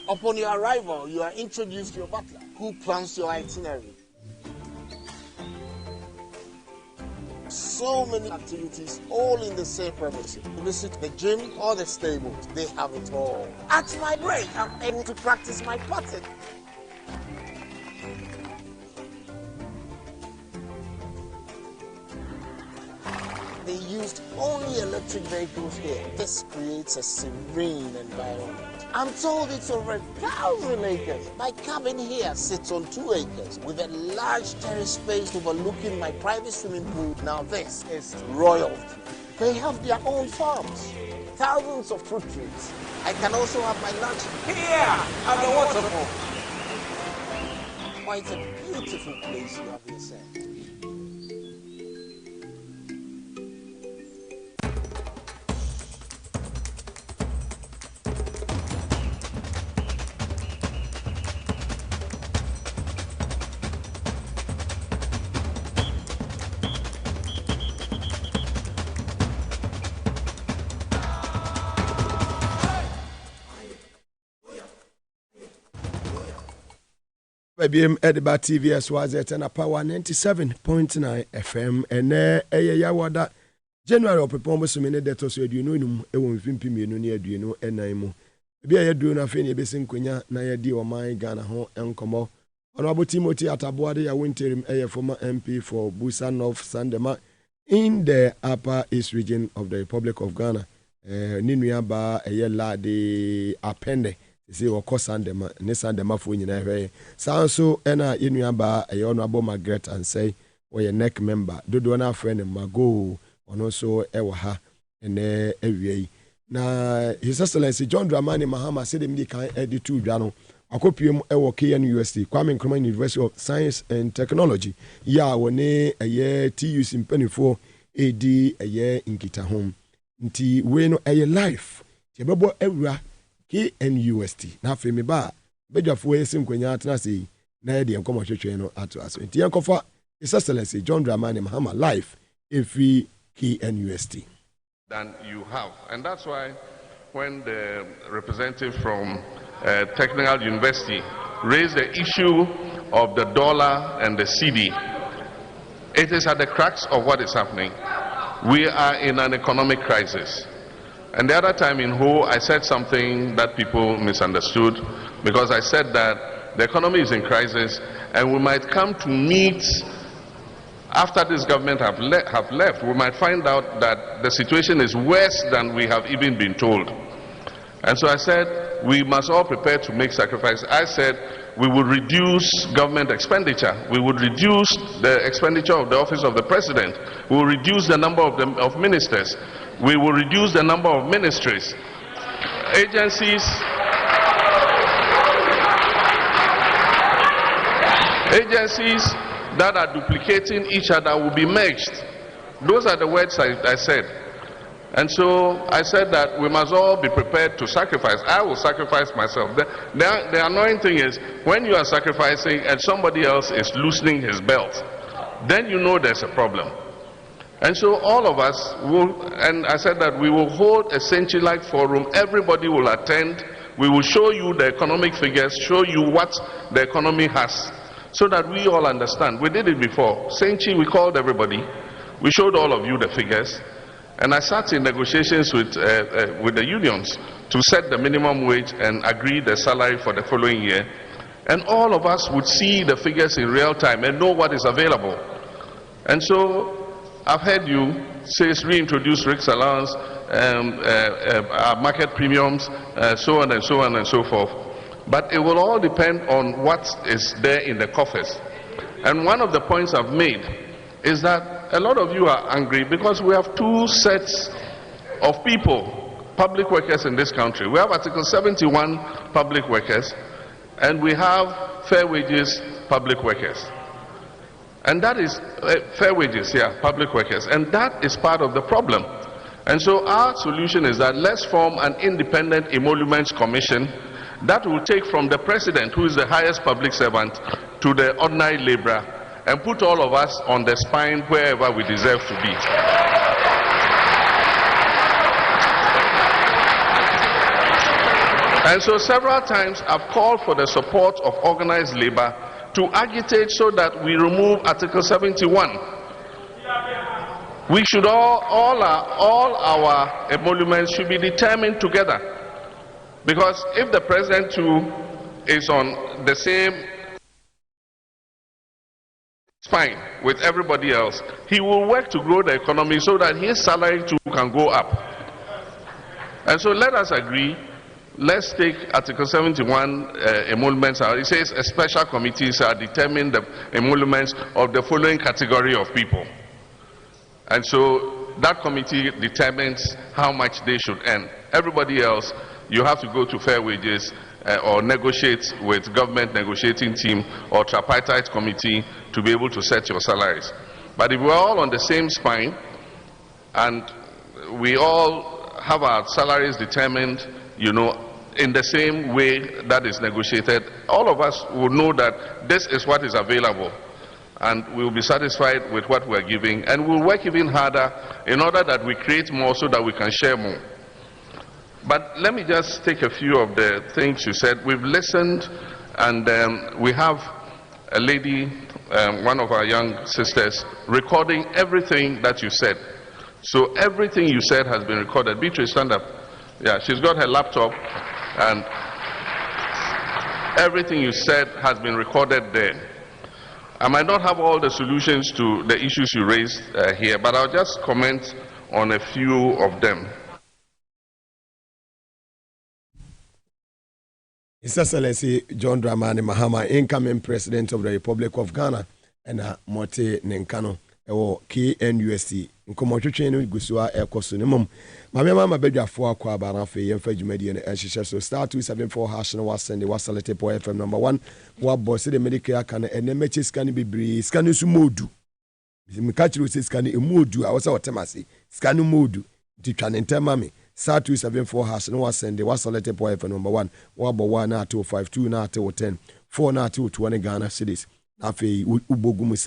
Upon your arrival, you are introduced to your butler, who plans your itinerary. So many activities, all in the same premises. Visit the gym or the stables, they have it all. At my break, I'm able to practice my putting. They used only electric vehicles here. This creates a serene environment. I'm told it's over 1,000 acres. My cabin here sits on 2 acres with a large terrace space overlooking my private swimming pool. Now this is royalty. They have their own farms, thousands of fruit trees. I can also have my lunch here at the waterfall. Quite a beautiful place you have here, sir. BM Ediba TV as was at a power 97.9 FM and yawada January of performance minute that was you know it won't be near you know and I'm be a doing a fini basin quina na di or my Ghana home and come Honorable Timothy Atabuade, a winter former MP for Busa North Sandema in the Upper East region of the Republic of Ghana. Ninuaba a yella de appende see what cost and them Nissan them for in a sound so ena inuaba a honorable Margaret and say or your neck member do na friend and mago on also ewaha and every na His Excellency John Dramani Mahama said him can edit to Jano akopiem ewo KNUST Kwame Nkrumah University of Science and Technology ya wone a year TUC mpanifo edi a year in kita home nti we no a life yebebo ewura KNUST na afi me ba bedwafo esim kwanya atena sei na ye de enkomo hwehwe no ato aso nti enkofa His Excellency John Dramani Mahama life every KNUST than you have. And that's why when the representative from Technical University raised the issue of the dollar and the CD, it is at the crux of what is happening. We are in an economic crisis. And the other time in Ho, I said something that people misunderstood because I said that the economy is in crisis and we might come to meet after this government have left, we might find out that the situation is worse than we have even been told. And so I said, we must all prepare to make sacrifices. I said, we would reduce government expenditure. We would reduce the expenditure of the office of the president. We will reduce the number of ministers. We will reduce the number of ministries. Agencies that are duplicating each other will be merged. Those are the words I said. And so I said that we must all be prepared to sacrifice. I will sacrifice myself. The annoying thing is when you are sacrificing and somebody else is loosening his belt, then you know there's a problem. And so all of us will, and I said that we will hold a century-like forum. Everybody will attend. We will show you the economic figures, show you what the economy has, so that we all understand. We did it before. Senchi, we called everybody. We showed all of you the figures. And I sat in negotiations with the unions to set the minimum wage and agree the salary for the following year. And all of us would see the figures in real time and know what is available. And so I've heard you say reintroduce RICS allowance, market premiums, so on and so on and so forth. But it will all depend on what is there in the coffers. And one of the points I've made is that a lot of you are angry because we have two sets of people, public workers in this country. We have Article 71 public workers and we have fair wages public workers. And that is fair wages, public workers. And that is part of the problem. And so our solution is that let's form an independent emoluments commission that will take from the president, who is the highest public servant, to the ordinary laborer, and put all of us on the spine wherever we deserve to be. And so several times I've called for the support of organized labor to agitate so that we remove Article 71. We should all our emoluments should be determined together. Because if the president too is on the same spine with everybody else, he will work to grow the economy so that his salary too can go up. And so let us agree, let's take Article 71 emoluments out. It says a special committee shall determine the emoluments of the following category of people. And so that committee determines how much they should earn. Everybody else, you have to go to fair wages or negotiate with government negotiating team or tripartite committee to be able to set your salaries. But if we're all on the same spine and we all have our salaries determined, you know, in the same way that is negotiated, all of us will know that this is what is available. And we will be satisfied with what we are giving, and we'll work even harder in order that we create more so that we can share more. But let me just take a few of the things you said. We've listened, and we have a lady, one of our young sisters, recording everything that you said. So everything you said has been recorded. Beatrice, stand up. Yeah, she's got her laptop, and everything you said has been recorded there. I might not have all the solutions to the issues you raised here, but I'll just comment on a few of them. His Excellency John Dramani Mahama, incoming President of the Republic of Ghana, and Mote Nenkano, or KNUST. Nkomotwetwe no gusua ekoso ne mom mama bedwafo akwa abana fe yemfa dwumadi ne ehihye so star 274 hash no wasende wasalete po FM number 1 wa boss de medical aka na enemechi scan bibiri scan su modu mika chiro se scan emodu awose otemase scan modu ditwa ne ntema me star 274 hash no wasende wasalete po FM number 1 wa bo 1 na 252 na 10 4 na 20 Ghana cedis na fe ubogumu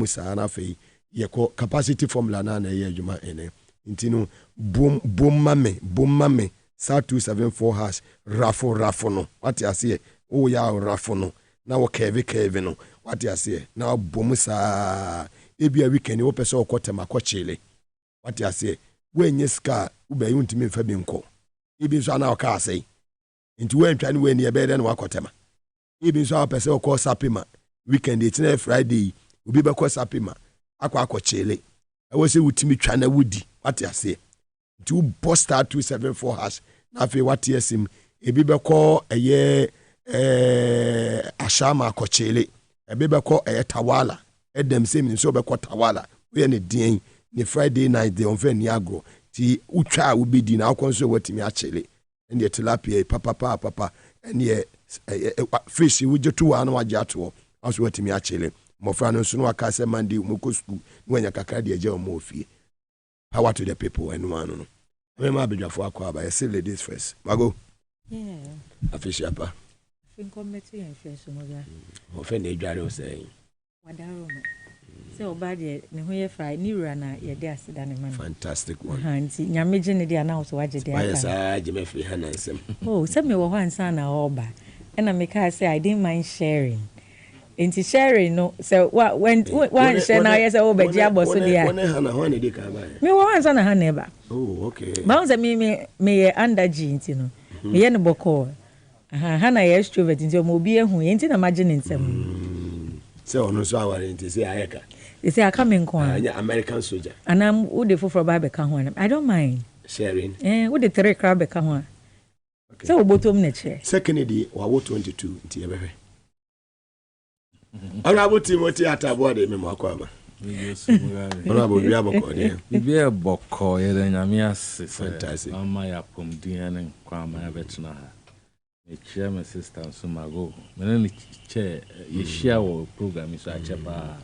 sa na fe yeko capacity formula na ye adwuma ene ntino bom mame sa 274 hash rafo no what you say o ya rafo no na wo keve no what you say na bom sa ebia weekend wo pese okotema kochele what you say wenye ska ube yuntimi mfa bi nko ibi so na oka asai nti wentwa ni weni ebede na wakotema ibi so pese okọ sapima weekend it's na Friday obi be ko sapima akwa chele awose wutimi twa na wudi what you say to post 274 hash na afi what yesim ebi be ko eye ashama chele ebi be ko eye tawala edem semi so be ko tawala we ne din ni Friday night de on fe ni agro ti utwa ubidi na akonso watimi achele ende tilapia papa ene fish wujetu anu wajato aso watimi achele mofra no so no aka se mandi moko school nwanya kakra de eje o mo ofie power to the people and one no we ma bedwafo akwa ba say ladies first mago official pa fin committee en first no ga o fe na edware o say wadaro se obade ne ho ye fry ni wura na ye de aseda ne man fantastic one hanti nyameje ne de na so waje de aka yes aje me free hanansem oh se me wo ho ansa na oba and I make her say I didn't mind sharing. Into sharing no so what when share now yes oh be dia boss dia me wan say na ha neba oh okay ba on say me under G into no me ye no boko ha na ye extrovert into mo bi ehun ye into na imagine nsem say ono so aware into say ayeka they say I come in kwa American soldier and I'm who the for ba ka ho I don't mind sharing who the three crab ka ho okay so obotom na che second day wa 22 into ye bebe Honorable Timothy Atabode me makwaba. Honorable Biaboko de. Biaboko ye de nyame ase fantastic. Mama ya pomdia ne kwama ya betuna ha. Me chia my sister so mago. Me ne che ye share wo program so achepa.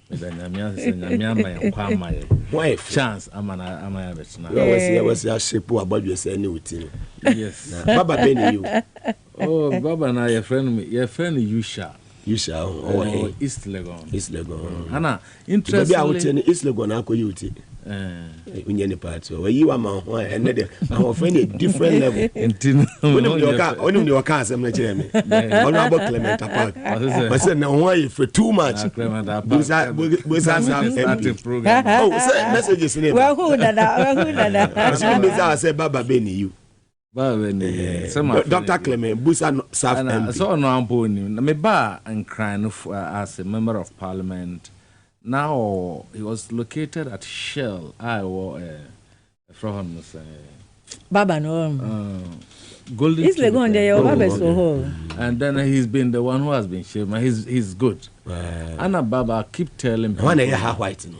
Me de nyame ase nyame ama ya kwama ye. Wife chance ama ya betuna. We was ya shape abadwe se ni uti. Yes. Baba Beni you. Oh baba na your friend Yusha. You shall East Legon. Hana interesting. Maybe I would say East Legon ako yuti. Unyeni part. Where you are man who and I'm offering a different level. Only your car some na cheme. Honorable Clement apart. I said now why for too much. Program. Oh, say messages in it. Well who that? I say Baba Beni you. Dr. Clement Busa South MP. So no amboni me ba and crying as a member of parliament. Now he was located at Shell. I was from Baba no. Golden. He's like on there Baba so. And then he's been the one who has been shaven. He's good. Anna Baba keep telling me. One hair white no.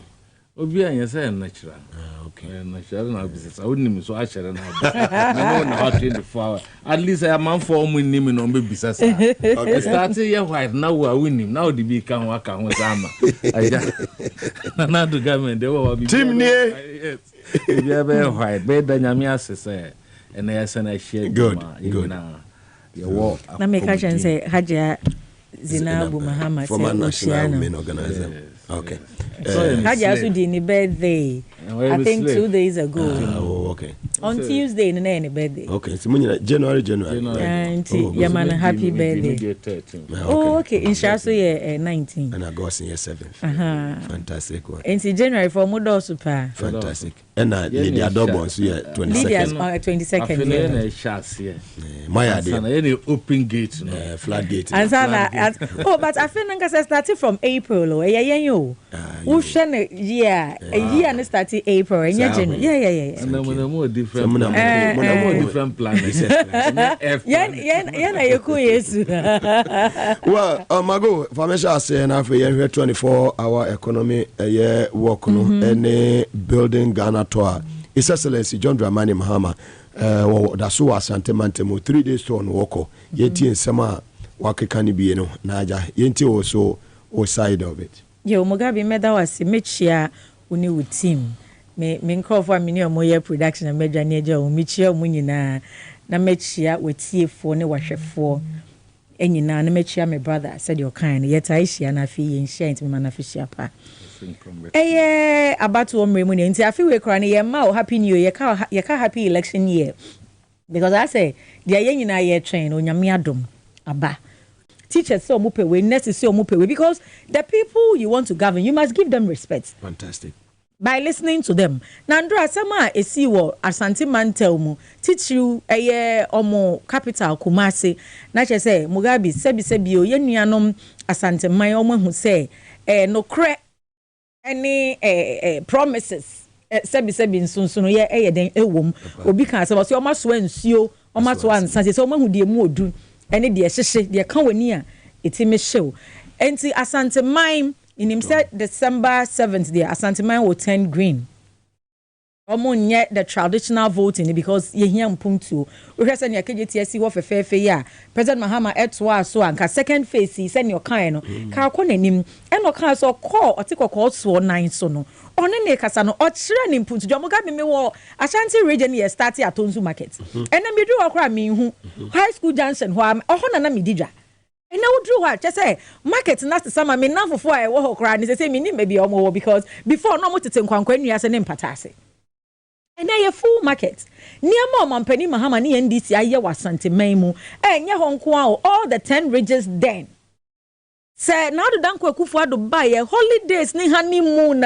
Obi an say natural. Okay. Natural na business. I wouldn't so actually now. I know how 24 hours. At least I man for me name no be business. Okay. Started here white now we win him. Now the big can work on sama. Na do government they will be team ne. Yes. Be a white. Be da nyame ase say. And I say na share good. The war. Na make her say Haja Zinabu Muhammad former national women organizer. Yes. Okay. Haja also did any birthday. I think 2 days ago. Oh, okay. On Tuesday, in any birthday. Okay, so January. And Yaman, happy birthday. Oh, okay. In Shasu, 19. And August, 7th. Fantastic one. And January for Modo Super. Fantastic. And Lady Adobon, so 22nd. 22nd. My idea. Any open gate, floodgate. And oh, but I feel like I started from April. Yeah, a year and started April. Yeah. And then when more different. different planets. Well, Mago, Famesha say na for 24-hour economy work no any building Ghana tour. His Excellency John Dramani Mahama that's so Asante Mantemo 3 days to on woko. Yeti in summer wakekani bi no naja. Yenti also o side of it. Yo Mugabe meda was mechia uni with team. Me call for me no more production and media neja o mechia mu nyina na mechia wetiefo ne wahwefo enyina na mechia me brother said your kind yet I share na fi yen share ntimi na fi share pa. About one remedy until I feel we're crying. Happy New Year, you can't happy election year. Because I say, the young in a train on your miadum, Abba. Teachers so mupe we necessary mupe we because the people you want to govern, you must give them respect. Fantastic. By listening to them. Nandra sama esi wo Asante Mantelmu teach you a year or more capital Kumasi. Na che say Mugabe sebi o ye nuanom Asante man omo hu say no cre any promises sebi nsunsuno ye den ewom obi kan se so o so ansuo o ma so ansa se o ma hu de mu odu ene de hyehye de kan wani a etime hyew enti Asante man in him said December 7th there Asante man will turn green omo the traditional voting because ye hia mpuntu we hwese ne KGTC wo fefefe ya President Mahama etwa so anka second phase se ne okan no ka akọ nanim eno kan so call otikọkọ so 9 so no one ne kasa no ochire ne mpuntu jo Mugabe me wo Ashanti region ye start at Tonsu market ena me du okra me hu high school junction ho na na me didwa ena wodru ho che say market na sama me nafofo a wo ho kra ne say me ni maybe omo because before no mo tete nkwankwa nua se ne mpatase and a full market. Near Mom Penny Mahama ni NDC aye wasante maimu. Nye honko all the 10 ridges then. Say now the danko kufu do buy holidays ni honeymoon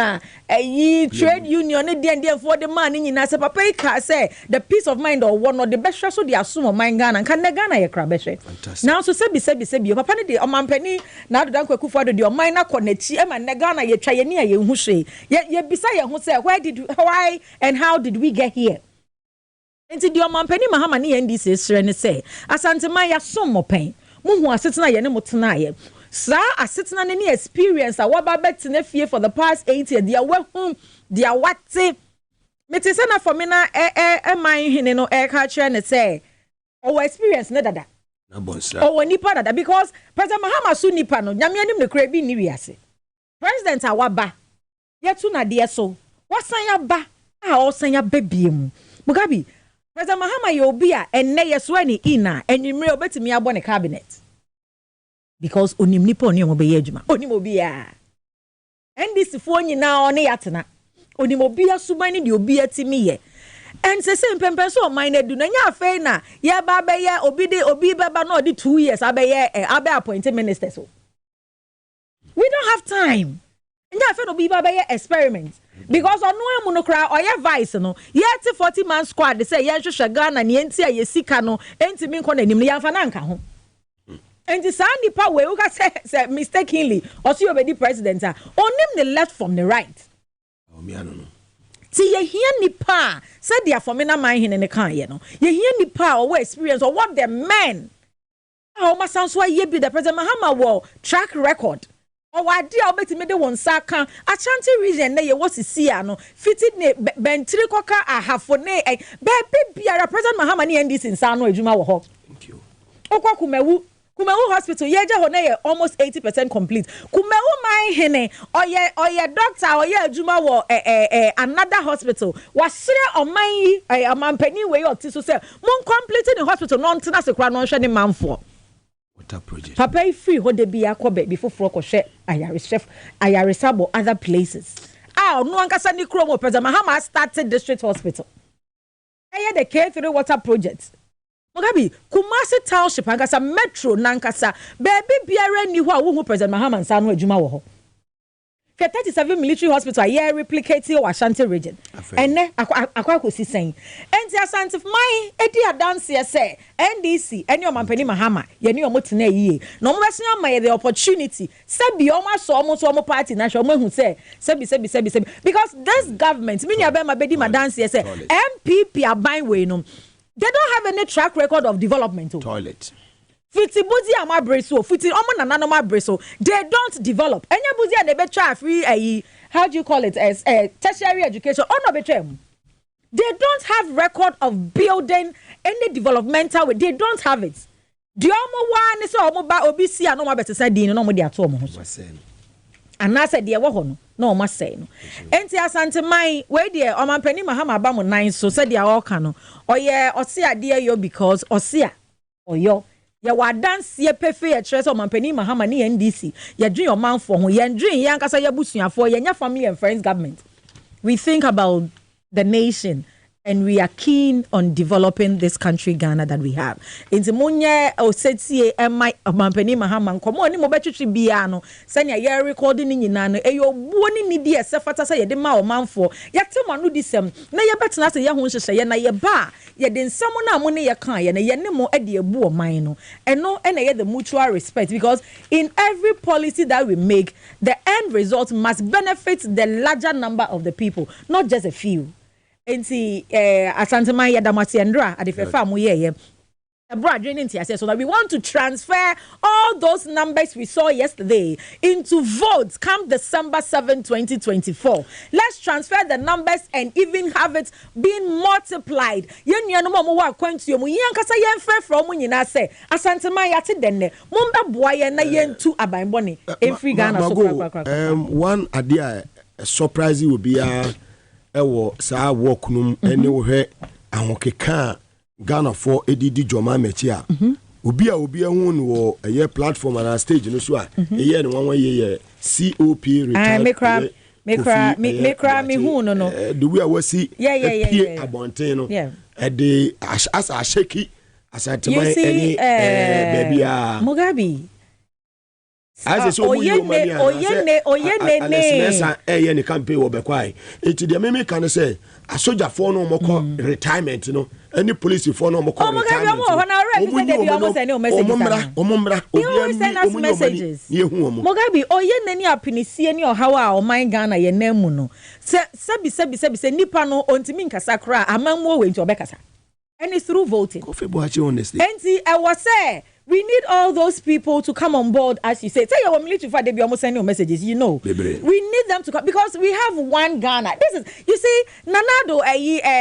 trade union ni den for the man ni na se papa ka say the peace of mind or one or the best so the assume of mind Ghana kan Ghana ye kra behwe. Now so sebi papa ni de omampani now the danko kufu do the mind na konechi e man Ghana ye twa ye ni ye hu hwe ye bisa ye hu say why and how did we get here? Enti the omampani Mahama ni NDC sere ne say Asante man ya somo pen mu hu asetena ye ne motena ye Sa asitna ne experience a waba betene fie for the past 8 years dia wahum dia wate mete se na for me na man hene no ka kire ne say o experience ne dada na bonsa o nipa dada because President Mahama su nipa no nyame anim ne kra bi ni wiase president awaba yetu na de so wasan ya ba a o san ya babiem Mugabe President Mahama ye obi a enne yeso ani ina enwimre obetimi abo ne cabinet because onim nipa oni mo be adwuma onim obi a NDC fo nyina oni yatena onim obi asuma ni de obi atimi ye and se mpempe so man na du na nya afei na ye ba be ye obi beba na odi 2 years abe ye abe appointed minister so we don't have time nya afei no obi ba be ye experiment because onu emu no kra oye vice no ye 40 man squad say ye hwehwe Ghana ne enti a ye sika no enti mi nko na nim ne yamfa na nka ho. And the sandy power we say mistakenly or see obedi president onim the left from the right. Oh me I don't know. See ye hear nipa said they are for me na man hin ne kan ye no. Ye hear nipa or experience or what the men. Oh ma sound so ye be the President Mahama wo track record. Or what dia obeti me de won saka Ashanti region na ye what see no fitted ne bentri koka ahafone be biara President Mahama ni NDC nsa no adwuma wo ho. Thank you. Okwa Kumewu hospital yeja ho na ye almost 80% complete. Kumewu man hene oye doctor oye adwuma wo another hospital. Wasere oman yi amampani we oti so say mon complete the hospital no ntena se kra no hwe ne manfo. What a project. Papa free ho de bia kobe before ko hwe ayaresabo other places. No ankasa ni kro mo President Mahama started district hospital. The K3 water project. Mugabe Kumasi township ankasa metro nankasa baby biara ni ho a wo hu President Mahama nsa no adwuma wo ho 37 military hospital ye replicate o Ashanti region enne akwakosi sen enti Asante mai edi adanse say NDC eni omampani Mahama ye ni omotena yiye no mo beso ama the opportunity sebi o ma so omo party na hwe mo hu say sebi because this government me nya be ma bedi madanse say NPP aban we no. They don't have any track record of development. Toilet. Fiti buzi ama breso, fiti omo na nano ma breso. They don't develop. Enya buzi a debe try free how do you call it as tertiary education? Oh no betrem. They don't have record of building any developmental. They don't have it. The omo one is omo ba obisi ano ma bete say din no mo de ato omo ho. And I said, dear, no, must say no. Enti asante mai, where dear, or my penny mahama bamo nine, so said dear all cano, or yeah, or see a dear yo because, or see or yo, ya wa dance ye pefe a tres or my penny mahama ni NDC, ya dream your man for who ya dream yankasa ya busuya for ya family and friends government. We think about the nation. And we are keen on developing this country, Ghana, that we have. In the Munye, or said, see, my Mampeni Mahaman, come on, Mobechi Biano, Sanya, you're recording in Nano, a your warning media, Safata say, the Mao man for Yatamanu disem, na ya better not a young say, na ya ba, ya then someone money ya can, and a yanemo eddie a boo mine, and no, and I the mutual respect, because in every policy that we make, the end result must benefit the larger number of the people, not just a few. Enti asante man yadamasi andra adifefa mu ye abroad draining so that we want to transfer all those numbers we saw yesterday into votes come December 7, 2024. Let's transfer the numbers and even have it being multiplied. Yen no mo wa kwantu mu yen kasa yen fe from mu nyina say asante man yate denne mumba boa yen na yen tu abanbone every Ghana so one idea surprise will be ewo saa wokunum ene wo hwe ahokeka Ghana for edidi joma mechi a obi hu no wo eye platform na stage no so a eye no wan ye COP retire mekra me hu no the way wasi abonten no e de asa sheki asatman any baby a Mugabe as so oyene ne campaign wo bekwai enti de me can say a soldier for no more retirement no any police for no more retirement Mugabe oyene ni apinisie ni ohawa a oman Ghana ye namu no se nipa no ontimi nkasa kra amamwo we nti obekasa and it's through voting honestly enti I was say we need all those people to come on board, as you say. Tell your military for they be almost sending messages. You know, we need them to come because we have one Ghana. This is, you see, Nanado,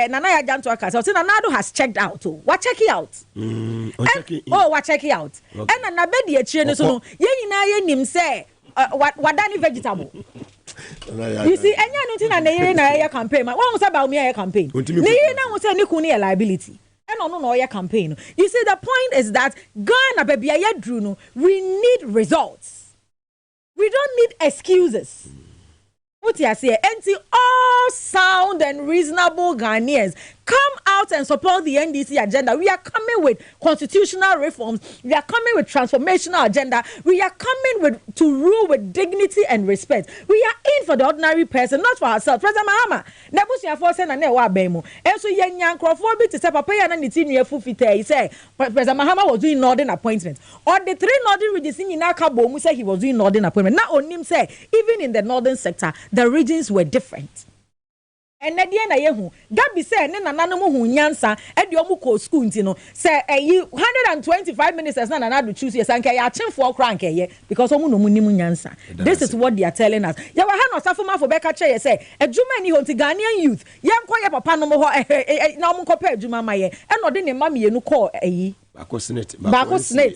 Nanaya Jantuaka. So Nanado has checked out. What check it out? What check it out? Okay. And Nabedi a chain so ye nim say what dani vegetable. You see, any nothing and a campaign. What was about me a campaign? Ni na was any kuni a liability. No campaign. You see, the point is that Ghana baby Druno, we need results. We don't need excuses. What you say? And all sound and reasonable Ghanaians come out and support the NDC agenda. We are coming with constitutional reforms. We are coming with transformational agenda. We are coming to rule with dignity and respect. We are in for the ordinary person, not for ourselves. President Mahama, nebusia for send na wa bemu. And so yan crofobit to step up and niti near fufite. He said President Mahama was doing northern appointments. Or the three northern regions in Akabo who said he was doing northern appointment. Not on him say even in the northern sector, the regions were different. And na dia na yehu Gabi say ne nananom hu nyansa e de omu ko school ntino say 125 ministers na nanado choose yes anka ya chimfo kra anka ye because omu no mu nim nyansa. This is what they are telling us. Ya wa ha no safoma fo beka che ye say adwuma ni ho nti Ghanaian youth ye nko ye papa no mo ho na omu kopa adwuma ma ye e no de ne mama ye no call Bako Senate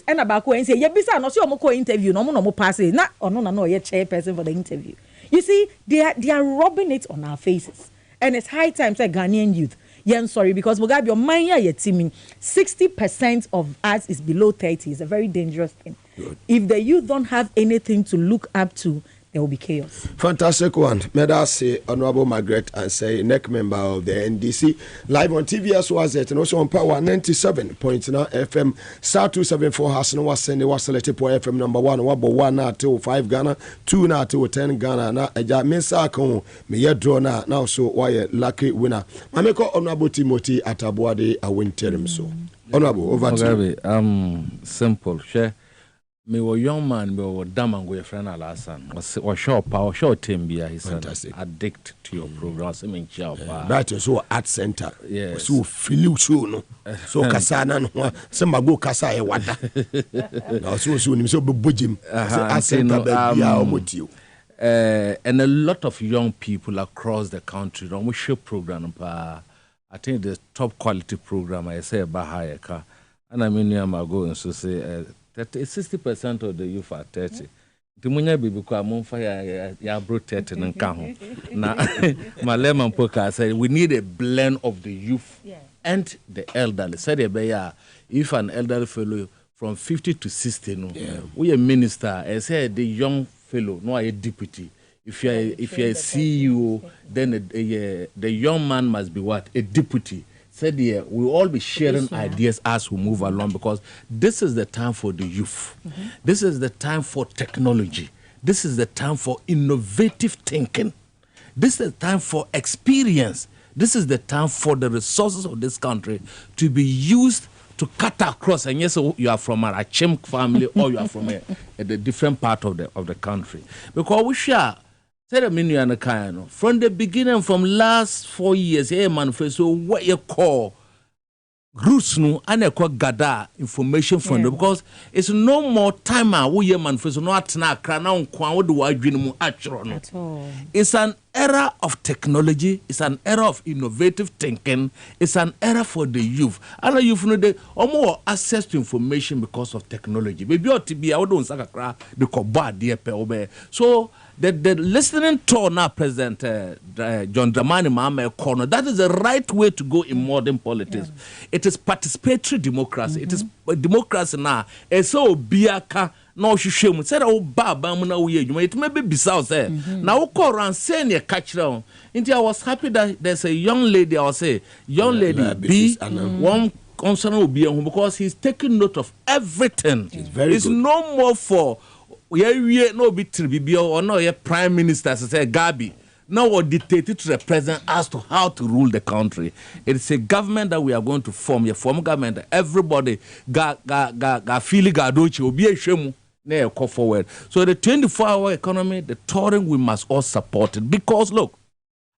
and Bako and say ye bisa no so omu ko interview no mo pass na ono na no ye chairperson for the interview. You see, they are rubbing it on our faces. And it's high time to Ghanaian youth. Yeah, I'm sorry, because Mugabe, your mind here, 60% of us is below 30. It's a very dangerous thing. Good. If the youth don't have anything to look up to, there will be chaos. Fantastic one. May I say, Honorable Margaret, and say, neck member of the NDC, live on TV as well as it, and also on Power 97.9 FM, Star 274 has no was sending was selected for FM number 1, 1 till 5 Ghana, 2 now till 10 Ghana. Now, a Jamesa Kon, me yet draw now, so why a lucky winner. I make Honorable Timothy Atabuade a win term. So, Honorable, over to you. Simple, share. Me were young man, me were Damango, your friend Alasan, was short power, short team beer. He's addict to your program. I mean, that is so art center. Yes. So feel no. So Kasana, some go Kasa, wada. Now, so soon, so bujim. Art center, you. And a lot of young people across the country, we show program. I think the top quality program, I say, Bahayaka. And I mean, I'm going to say, 60% of the youth are 30. The munya be because I'm on fire, ya bro 30 and count. Now, my lemon poker said we need a blend of the youth and the elderly. Said if an elderly fellow from 50 to 60, no, we a minister, I said the young fellow, no, a deputy. If you're a CEO, then the young man must be what? A deputy. Said we'll all be sharing ideas as we move along, because this is the time for the youth. This is the time for technology. This is the time for innovative thinking. This is the time for experience. This is the time for the resources of this country to be used to cut across. And yes, you are from a Achim family or you are from a different part of the country. Because we share. From the beginning, from last 4 years, manifesto what you call groups no and you call gather information from them, because it's no more time we manifesto no atna krana nkwa wo de wa adwene mu atworo no. It's an era of technology, it's an era of innovative thinking, it's an era for the youth. And the youth know they more access to information because of technology. Maybe ought to be I don't sakra the koba dear pe. So the listening tour now, President John Dramani Mahama corner, that is the right way to go in modern politics. It is participatory democracy. It is democracy now. And so biaka no shushem said oh baba muna uye it may be beside there. Now call around saying your catch down. I was happy that there's a young lady, I will say, young lady B, one concern will be on because he's taking note of everything. It's no more for no be tribibio or no prime minister say Gabi. Now we're dictated to the president as to how to rule the country. It is a government that we are going to form. A form government. Everybody got feeling gadochi will be a shame. Go forward. So the 24-hour economy, the touring, we must all support it. Because look,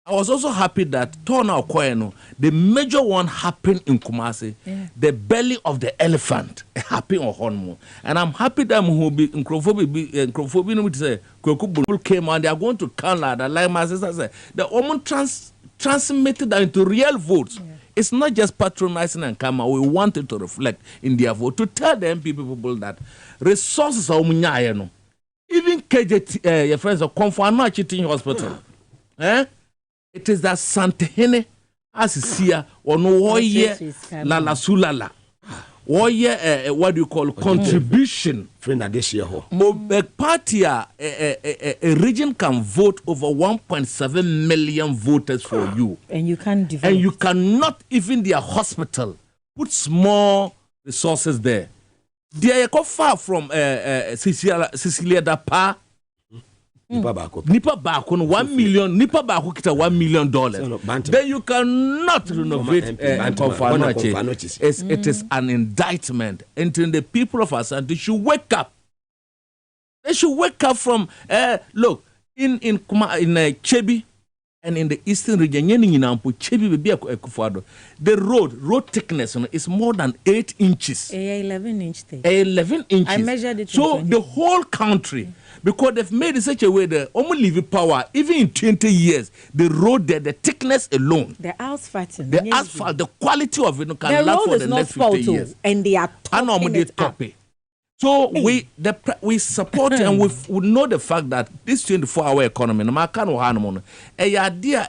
I was also happy that Tona Okoeno, the major one happened in Kumasi, the belly of the elephant happened on Honmo. And I'm happy that Nkrofobi came and they are going to counter that, like my sister said, the woman transmitted that into real votes. It's not just patronizing and karma. We want it to reflect in their vote, to tell them people that resources are even KJT, your friends are comfort cheating hospital. It is that Santehene as here or no warrior la la sulala. Warrior what do you call contribution? Party a region can vote over 1.7 million voters for you. And you can't develop. And you cannot even their hospital put small resources there. They are far from Cecilia Dapa. Nipa Bako 1 million, Nipa Bako kita $1 million. Then you cannot renovate it is an indictment. And the people of Asante, they should wake up. They should wake up from look in Chebi and in the eastern region. The road thickness is more than 8 inches. 11 inches. 11 inches. I measured it. So the whole country. Because they've made it such a way that only living power, even in 20 years, the road there, the thickness alone. The asphalt. The asphalt, the quality of it can last for the next 50 years. And they are topping it up. So we support and we know the fact that this 24-hour economy, no matter what, a idea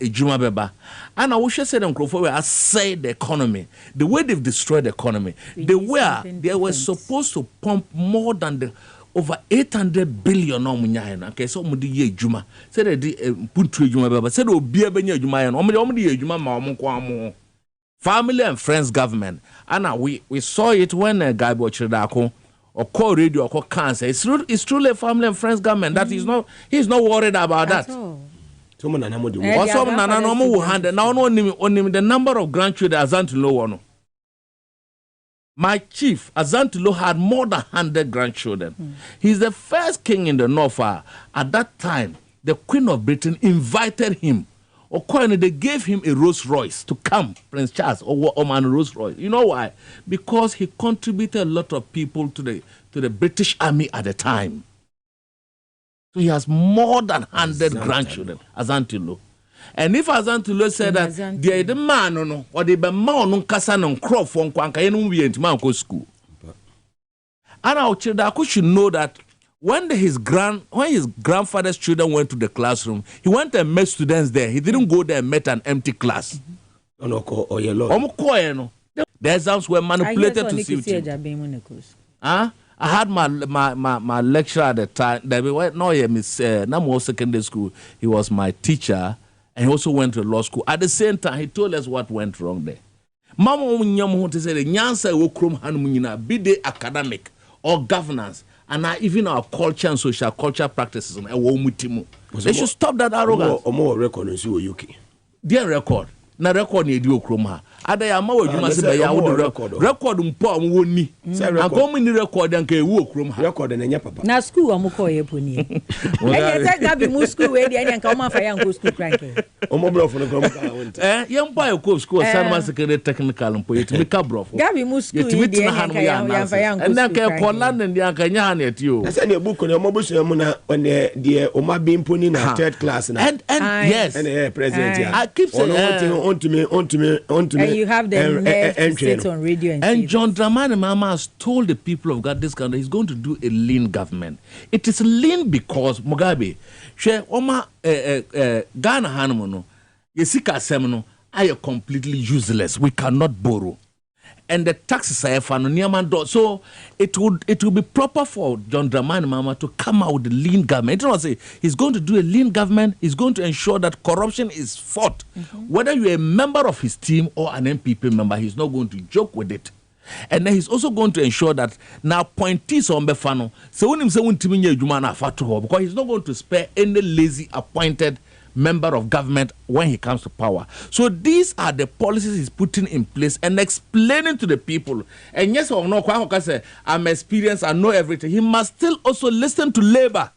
Juma Beba. And I wish I said I say the economy, the way they've destroyed the economy, they were supposed to pump more than over 800 billion okay, so mudi ye juma said the put juma baba said obi abenya juma no omo ye juma ma omo kwa mo family and friends government. And we saw it when Guy Bochidako or call radio or call cancer. It's truly a family and friends government. That he's not worried about that. Also, the number of grandchildren as to low one. My chief, Azantulo, had more than 100 grandchildren. He's the first king in the north. At that time, the Queen of Britain invited him. They gave him a Rolls Royce to come, Prince Charles, or Oman Rolls Royce. You know why? Because he contributed a lot of people to the British Army at the time. So he has more than 100 grandchildren, Azantulo. And if Azantulo said that the man or the man on Kassan on Crawford, Kwanka, school. And our children should know that when his grandfather's children went to the classroom, he went and met students there. He didn't go there and met an empty class. The exams were manipulated to suit him. I had my lecturer at the time. Namo Secondary School. He was my teacher, and he also went to law school. At the same time, he told us what went wrong there. Mama Unyamu said, "Nyansa wokrum hanumunyina be the academic or governance, and even our culture and social culture practices." They should stop that arrogance. Omo record in UK. Their record. Na record ni edi okrom ha ada ya ma wadwuma se be ya wo record mpo amwoni akomu ni record anka ewu okrom ha record na nya papa na school amuko ye poni e ye gabi mu school we dey anka o ma fa ya nko school crank omo brofo no krom ka won ye mpa ya ko school Sanma Secondary Technical mpo ye timi ka brofo gabi mu school dey anka ya fa ya nko and anka ko London dey anka nya ha na etio na se na book no mo bosu mu na de o ma bi mponi na third class na and yes and president ya I keep saying on to me. And you have the nerve to sit on radio and John Dramani Mahama has told the people of God this country he's going to do a lean government. It is lean because Mugabe, Ghana Hanumono, Yesika Semino, are completely useless. We cannot borrow. And the taxes are so it would be proper for John Dramani Mahama to come out with a lean government. You know, say he's going to do a lean government. He's going to ensure that corruption is fought. Whether you're a member of his team or an MPP member, he's not going to joke with it. And then he's also going to ensure that now appointees on Befano, because he's not going to spare any lazy appointed member of government when he comes to power. So these are the policies he's putting in place and explaining to the people. And yes or no, I'm experienced, I know everything. He must still also listen to labor.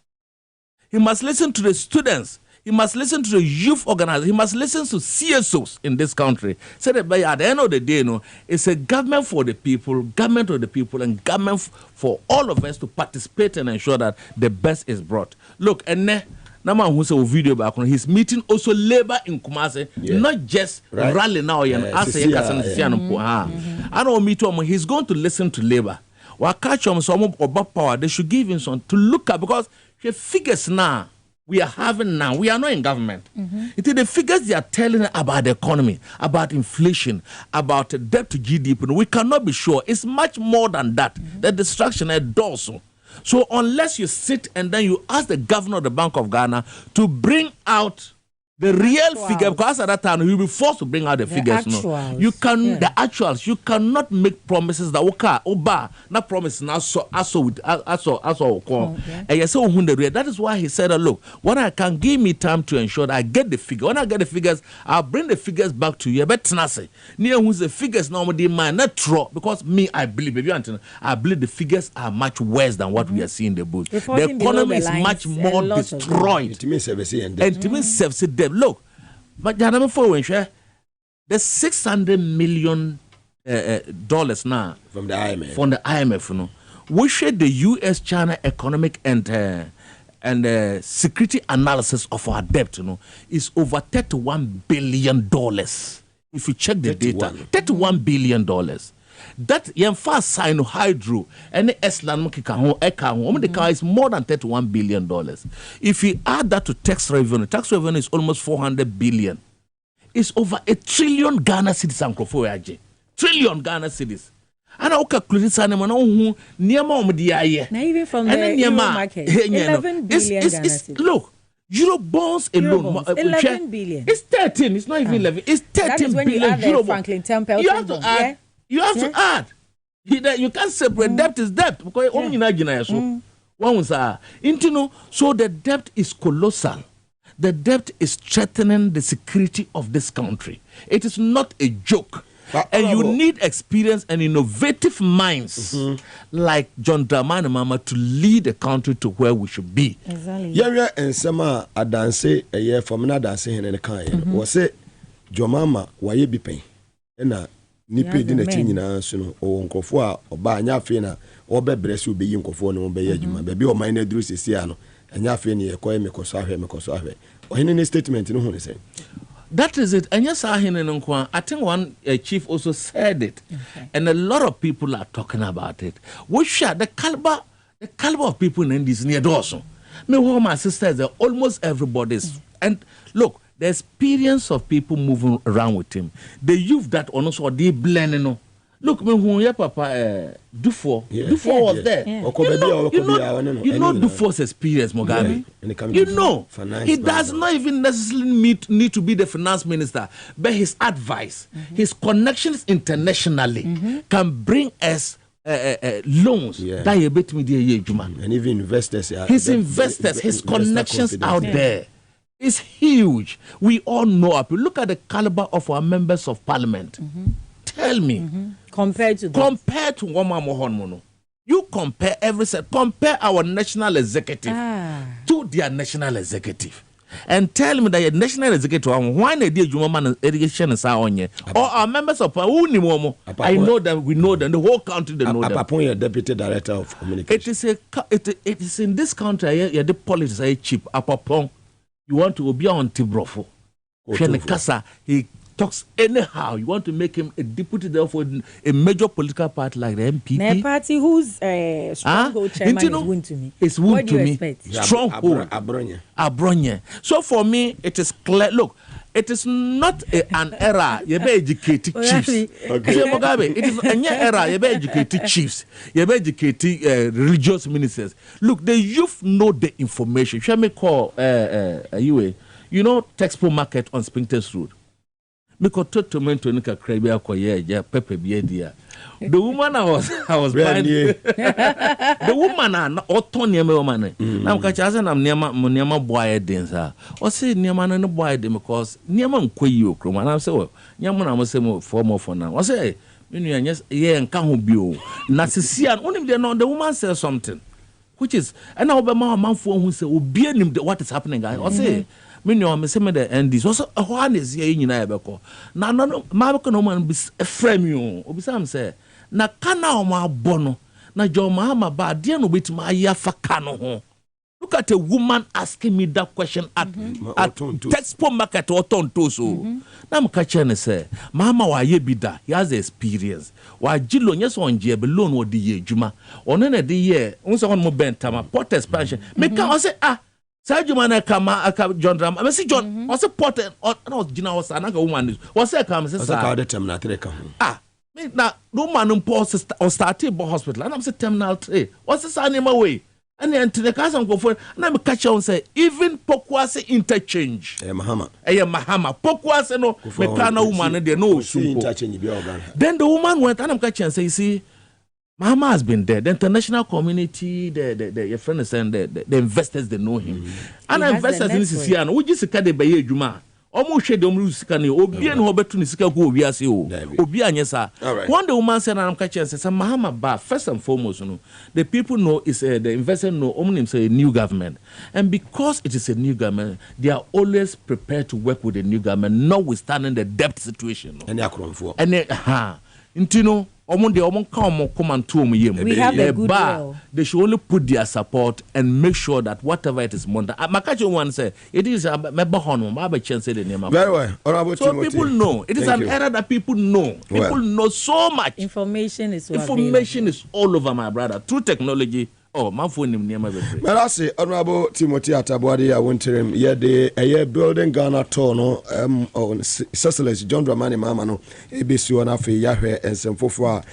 He must listen to the students. He must listen to the youth organizers. He must listen to CSOs in this country. So that by at the end of the day, it's a government for the people, government of the people, and government for all of us to participate and ensure that the best is brought. Look, and Nama who say video back on his meeting also labor in Kumasi, not just rally now and answer I don't meet him. He's going to listen to labor. What catch him some about power, they should give him some to look at because the figures now we are having now, we are not in government. It is the figures they are telling about the economy, about inflation, about debt to GDP. We cannot be sure. It's much more than that. The destruction is also. So unless you sit and then you ask the governor of the Bank of Ghana to bring out the real figure, because at that time you'll be forced to bring out the figures. No, you can the actuals. You cannot make promises that not promise now. So and you say that is why he said, look, when I can give me time to ensure that I get the figure. When I get the figures, I'll bring the figures back to you. But say near who's the figures normally might not true because me I believe I believe the figures are much worse than what we are seeing in the books. The economy is much more destroyed. And to me, look, but the $600 million now from the IMF. From the IMF, we share the U.S.-China economic and security analysis of our debt. Is over $31 billion. If you check the data, $31 billion. That fast sign hydro and Eslan is more than $31 billion. If you add that to tax revenue is almost $400 billion. It's over $1 trillion Ghana cedis and $1 trillion Ghana cedis. And I calculate this animal who near mom the even from the Euro market, 11 billion Ghana cedis. Look, Euro bonds alone, 11 billion. It's 13. It's not even 11. It's 13 that is when billion you add Euro Franklin Templeton. You have to add. You have to add. You can't separate debt is debt because so the debt is colossal. The debt is threatening the security of this country. It is not a joke. And you need experience and innovative minds like John Dramani Mahama to lead the country to where we should be. Exactly. Yeah, and some adanse a year from another dancing in the kind was say Jomama waye be pain. And nipe dinner china soon or uncle for or by Nyafina or Bebress will be uncle for no be Juma, baby or minor Drusi Siano, and Yafini a coy Mekosahe. Or in any statement, you know what I say. That is it. And yes, I think one chief also said it, and a lot of people are talking about it. We share the caliber of people in this near Dawson. Me, my sisters, almost everybody's. And look, the experience of people moving around with him, the youth that also they blend. Look, me who your papa Dufour was there. You know Dufour's experience, Mugabe. You know, he does not even necessarily need to be the finance minister, but his advice, his connections internationally can bring us loans that you bet me and even investors. His investors, his connections out there is huge. We all know. Look at the caliber of our members of parliament. Tell me, compared to Wama Mohon, you compare compare our national executive to their national executive, and tell me that your national executive why they did Juma education is or our members of I know them, we know them, the whole country they know them. Apart your deputy director of communication. It is in this country yeah, the politics are cheap. Apart you want to be on Tibrofo, he talks anyhow. You want to make him a deputy there for a major political party like the MPP. My party whose stronghold chairman is wound to me. It's wound to me. Stronghold. Abronye. So for me, it is clear. Look, it is not an era. You be educated chiefs. Mugabe, it is an era. You be educated chiefs. You be educated religious ministers. Look, the youth know the information. Shall me call you know Texpo Market on Spintex Road. Because tomato nika crabia koye pepper beer. The woman I was buying the woman are not autonomy woman. Now catch as I'm near boy dancer. Or say near man no boy them because near man quayo chroma. And I say, well, Yaman I must say for more for now. I say, yes, yeah, and can't be Narcissian. Only they know the woman says something. Which is and now be my man for who say what is happening, guys. I say me say me the endis also one is here nyina ebeko na no ma beko no man be frame you obi sam say na kana o ma bono na jo ma ba de no betima ayafa ka no ho. Look at a woman asking me that question at Texpo Market or Tonto so na m ka chene say mama wa ye bi da he has experience wa jilo nyes on je be loan wo de ye adwuma ono na de ye unso on mo bentama port expansion me ka say Sajumana kama John Dram. I see John. Was a potter or no? Gina was another woman. Was a come? Says me now. No man impulse or started by hospital. And I'm saying terminal 3. What's the sign away? And then to the cousin go for. And I'm catch on say even Pokwase interchange. Mahama. Mahama. Pokwase no. Me kana woman there no interchange. Then the woman went and I'm catching and say, you see. Mahama has been there. The international community, your friend is saying the investors, they know him. And investors in this is here. We just can't be Juma. Almost shade the Musicani, Obi and Robert Tunisika go via CEO. Obi and yes, sir. One the woman said, I'm catching says, Mahama Ba, first and foremost, the people know is the investor know only say a new government. And because it is a new government, they are always prepared to work with the new government, notwithstanding the debt situation. And they are for. And they, we have the goodwill. They should only put their support and make sure that whatever it is money. Makachi one say it is a chance the name. Very well. So people know. It is an era that people know. People know so much. Information is all over, my brother. Through technology. Oh, my phone name near my bedroom. But I say, Honorable Timothy Atabwadi, I went to him. Yeah, the building Ghana tono on Cecil's John Dramani Mamano, ABC on Afi Yahweh and some for so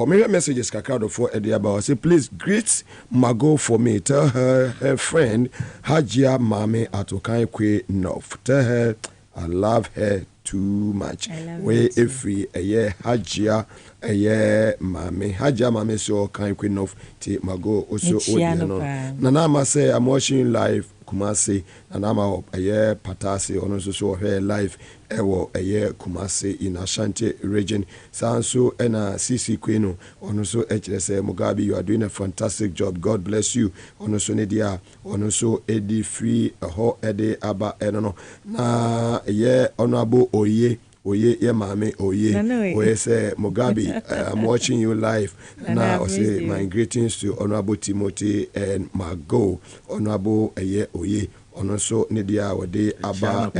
maybe messages Kakado for Eddie about. Say, please greet Mago for me. Tell her friend Hajia Mame Atokai Kwe Nof. Tell her I love her too much. We every a year Hajia. Mame Hajia Mame so kind queen of T Mago also Nana say I'm watching live Kumasi Anama Aye Patasi ono so her life ewo Aye Kumasi in Ashanti region Sanso ena CC Queen ono so HSA Mugabe, you are doing a fantastic job. God bless you. Ono so nedia ono so edi free ho ede aba eno na ye honorable Oye ye mame oye say Mugabe, I'm watching you live now. I say my greetings to Honorable Timothy and Margot. Honorable oye ono so nedia wode aba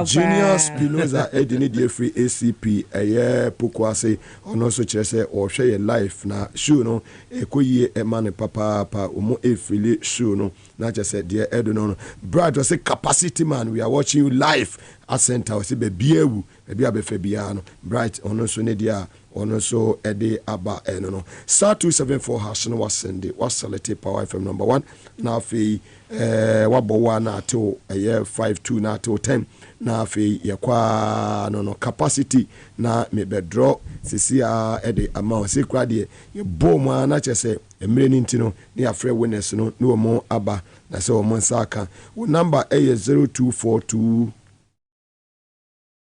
Junior Spinoza edini die free ACP Pukwase ono so kire say o hwe ye life na show no ekoyie emane papa omo efili show no na just say dear edo Brad was say capacity man, we are watching you live at center. We say be biewu be abefa bia no bright ono so nedia ono so ede aba no star 274 hash no wasende wasalete power FM number 1 na fi wabowa na to 52 na to 10 na fi yakwa no capacity na me be draw sisia ede amount se kra de ye bom na chese emre ni ntino ni afre winners no no mo aba na se o mo nsaka wo number 0242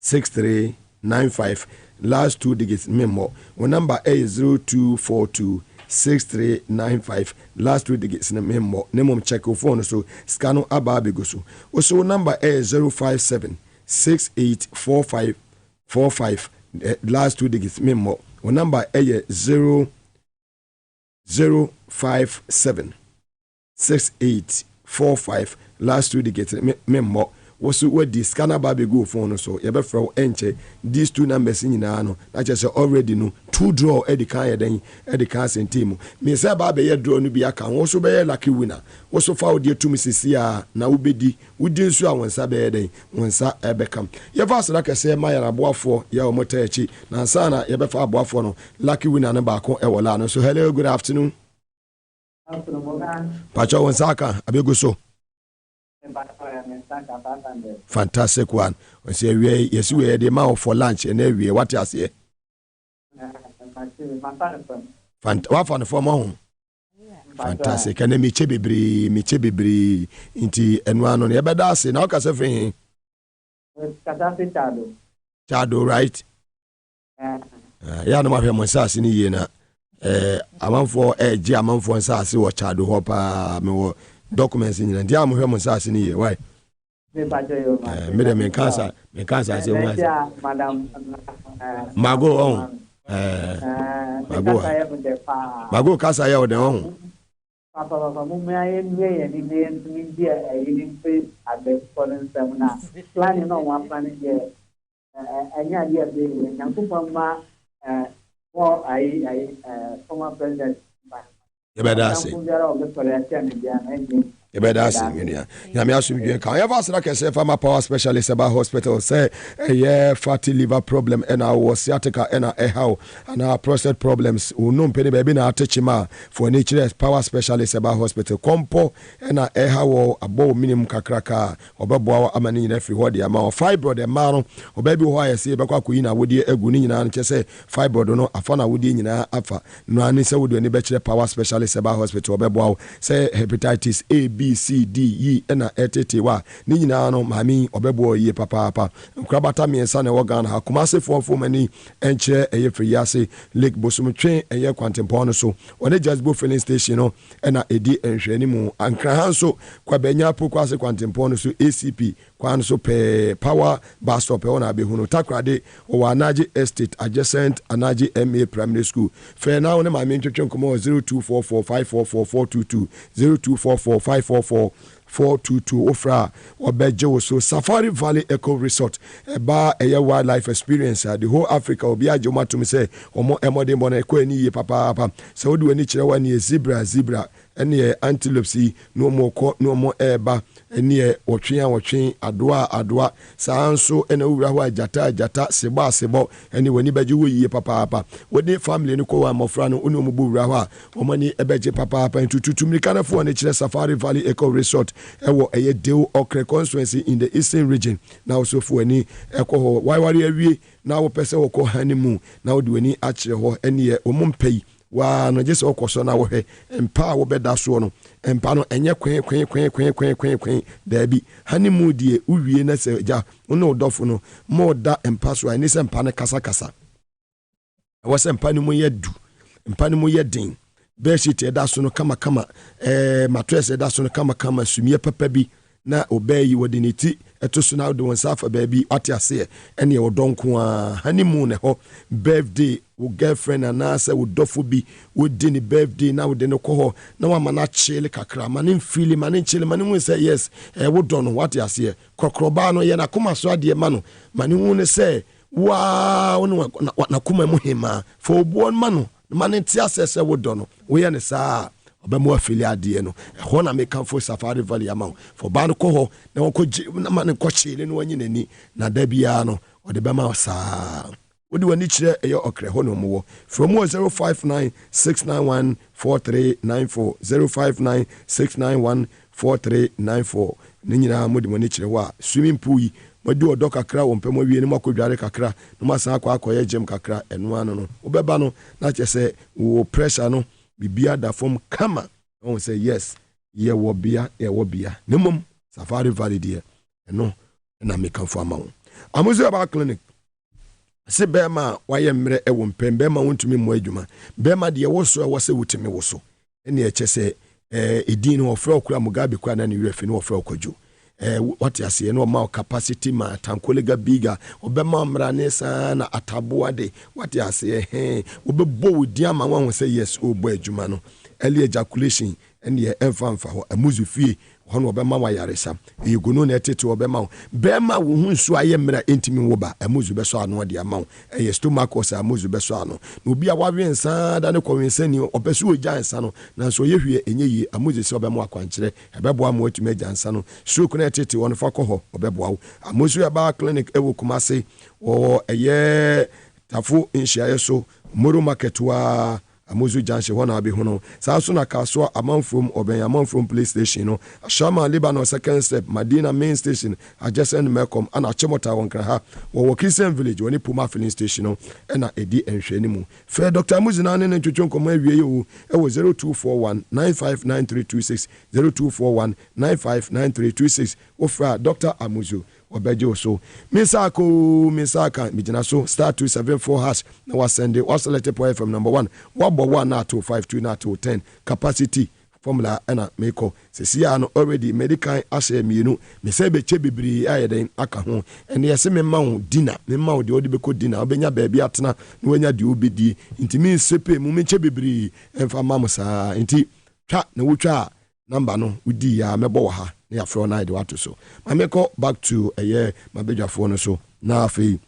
6395 last 2 digits memo. One number is 0242 6395 last 2 digits memo. Name check your phone so scano ababigoso. Also number is 057 684545 last 2 digits memo. One number is 057 6845 last 2 digits memo. Was what the scanner baby go phone so you be from enche these two numbers in no na just already no two draw e the kan den e the kan sentimo me say baby ye draw no bi aka wo so be lucky winner wo so fa odi to misisi a na wo bedi wodi nsu a wonsa be den wonsa e be kam ye fa so like say my aboafo ye o mota echi na nsa na ye be fa aboafo no lucky winner no ba ko e wola no so hello good afternoon pacho wonsa aka abego so fantastic one. We say we yes we the man for lunch and we what you say. What for the form home? Fantastic. And me chebibri inti enwano ne beda se na o ka se fin. Chado right? Ya no ma hwe mo sase ni ye na amanfo je amanfo sase wo chado ho pa me wo documents in the am hwe mo sase ni ye why me de me cancer say one madam mago on mago kasa ya de on papa mo me aye nwe ni dia ni pe abe foreign seminar plan no one plan here anya dia be nyankopon ma for I former president Yebedase. Yebedase. Yami asumi gwen kan. Ever say like say farmer power specialist about hospital say fatty liver problem and our sciatica and how and our prostate problems. No penny baby na atechima for nature power specialist about hospital. Kompo and how above minimum kakraka obebo amani in every word amount fibroid the man obebi ho ayese be kwa kuyi na wodi egu ni nyina nche say fibroid no afa na wodi nyina afa no ani say wodi ni be kire power specialist about hospital obebo say hepatitis A B C D E na etete ni nyina no mami obebo ye papa nkrabata miensa na wogan ha Kumasi fofo mani enche free yase Lake Bosumtwe Kwantempo no so one Jasbo filling station no na edi enhwani mu ankra hanso kwa benya Kwase Kwantempo no so ACP kwan so pe power bus stop on abehuno takrade o Anaji Estate adjacent Anaji MA Primary School fe now ne mami ntwetwe nkomo 0244544422 0244544422 ofra obeje so Safari Valley Eco Resort eba wildlife experience the whole Africa obi ajoma to me say omo emode mbona ekọ ani ye papa so wodi ani kire wani zebra ene antelope no mo eba ene otwen adoa sanso ene wura ho ajata sebo ene wani baje wo yie papa wodi family ni ko wa mofra no onu mo wura ho a omani ebeje papa ntututumrika na fo ne kire Safari Valley Eco Resort ewo Deu Okre constituency in the eastern region na also fo ani ekọ waiwari awie na wo pese wo ko honeymoon na wo de ani akire ho ene omumpei wa no gye sɛ ɔkɔ so na wɔhwɛ mpa a wɔbɛda soɔ no mpa no ɛnyɛ kwen daabi honeymoon die uwie na sɛ gya wo ne wodɔfo no ma ɔda mpa so a ɛne sɛ mpa no kasakasa ɛwɔ sɛ mpa no mu yɛ du mpa no mu yɛ den bedsheet ɛda so no kamakama mattress ɛda so no kamakama sumiɛ papa bi na obey yi wɔde ne ti ɛto so na wode wɔn nsa afa baabi ate aseɛ ɛne ɛwɔ dɔnko a honeymoon ɛhɔ birthday wo girlfriend anaasɛ wo dɔfo bi wodi ne birthday na wode ne kɔ hɔ na wama no akyele kakra ma ne mfili ma ne nkyele ma ne hu sɛ yes wo dɔ no wate aseɛ kɔkorɔbaa no yɛ nakoma so adeɛ ma no ma ne hu ne sɛ waa wo ne nakoma mu hema fa obuɔ ma no ma ne nte asɛ sɛ wo dɔ no woyɛ ne saa obemu afili adeɛ no ɛhɔ na meka fo Safari Valley ama fo ba no kɔ hɔ na wɔkɔ na ma ne kɔ kyele no wanyi nani na da bia no ɔde bɛma saa wodi wani kyerɛ ɛyɛ ɔkrɛ hɔ no mo from 0596914394 0596914394 ne nyina modi wani kyerɛ hɔ a swimming pool yi modi ɔdɔ kakra wɔ mpɛm awie ne makɔdware kakra no masan akɔyɛ gym kakra ɛno ano no wobɛba no na kyɛ sɛ wo pressure no bibia da fom kama on say yes ye wo bia nemom Safari Valley die no na meka fo ama wo amuzu aba clinic se bema waye mre ewo mpem bema wontumi mo adwuma bema de wo so wo se wutimi wo so ene eche se edin no ofra okura Mugabe kwa na ne werefi no ofra okwadwo what you say no more capacity ma tankolega biga obema mra ne sa na ataboa de what you say obebo wodi ama wan say yes obo adwuma no early ejaculation ene emfa ho amuzu fie hono obema wa yaresa egono na etete obema bema wo hu nso aye mra entimi wo ba amuzu beso ano de ama eye stomach os amuzu beso ano na obi a wawe nsa da ne kwensani opesu ogya nsa no na so yehwie enye yi amuzu se obema akwankyere ebebo am watumi agya nsa no stroke na etete won fa kɔ hɔ obebo awo amuzu aba clinic ewo Kumase wo eye tafo nhyiaye so moro market wa amuzu janche hona abi hono saso na kaso amanfrom oben amanfrom police station no Shama Lebanon second step Madina main station adjacent Mekom ana Chemota wonkra ha wo Christian village woni Puma filling station no na edi enhwani mu fe Dr. Amuzu na ne twetwe nkoma awie yo e wo 0241959326 0241959326 ofra Dr. Amuzu obejo so misaka mijina so star 274 hash na wasende select point from number 1 wabo 1 na 252 na 210 capacity formula na meko sesia no already medical ashe mienu me se be che bibiri ayeden aka ho ene yese me ma wo dina me ma wo de odi beko dina obenya baabi atena na wanya de obedi intimi sepe mu me che bibiri emfa mamusa inti twa na wotwa number no udi ya mebo ha na afro na de wato so mameko back to mabedwafo no so na afi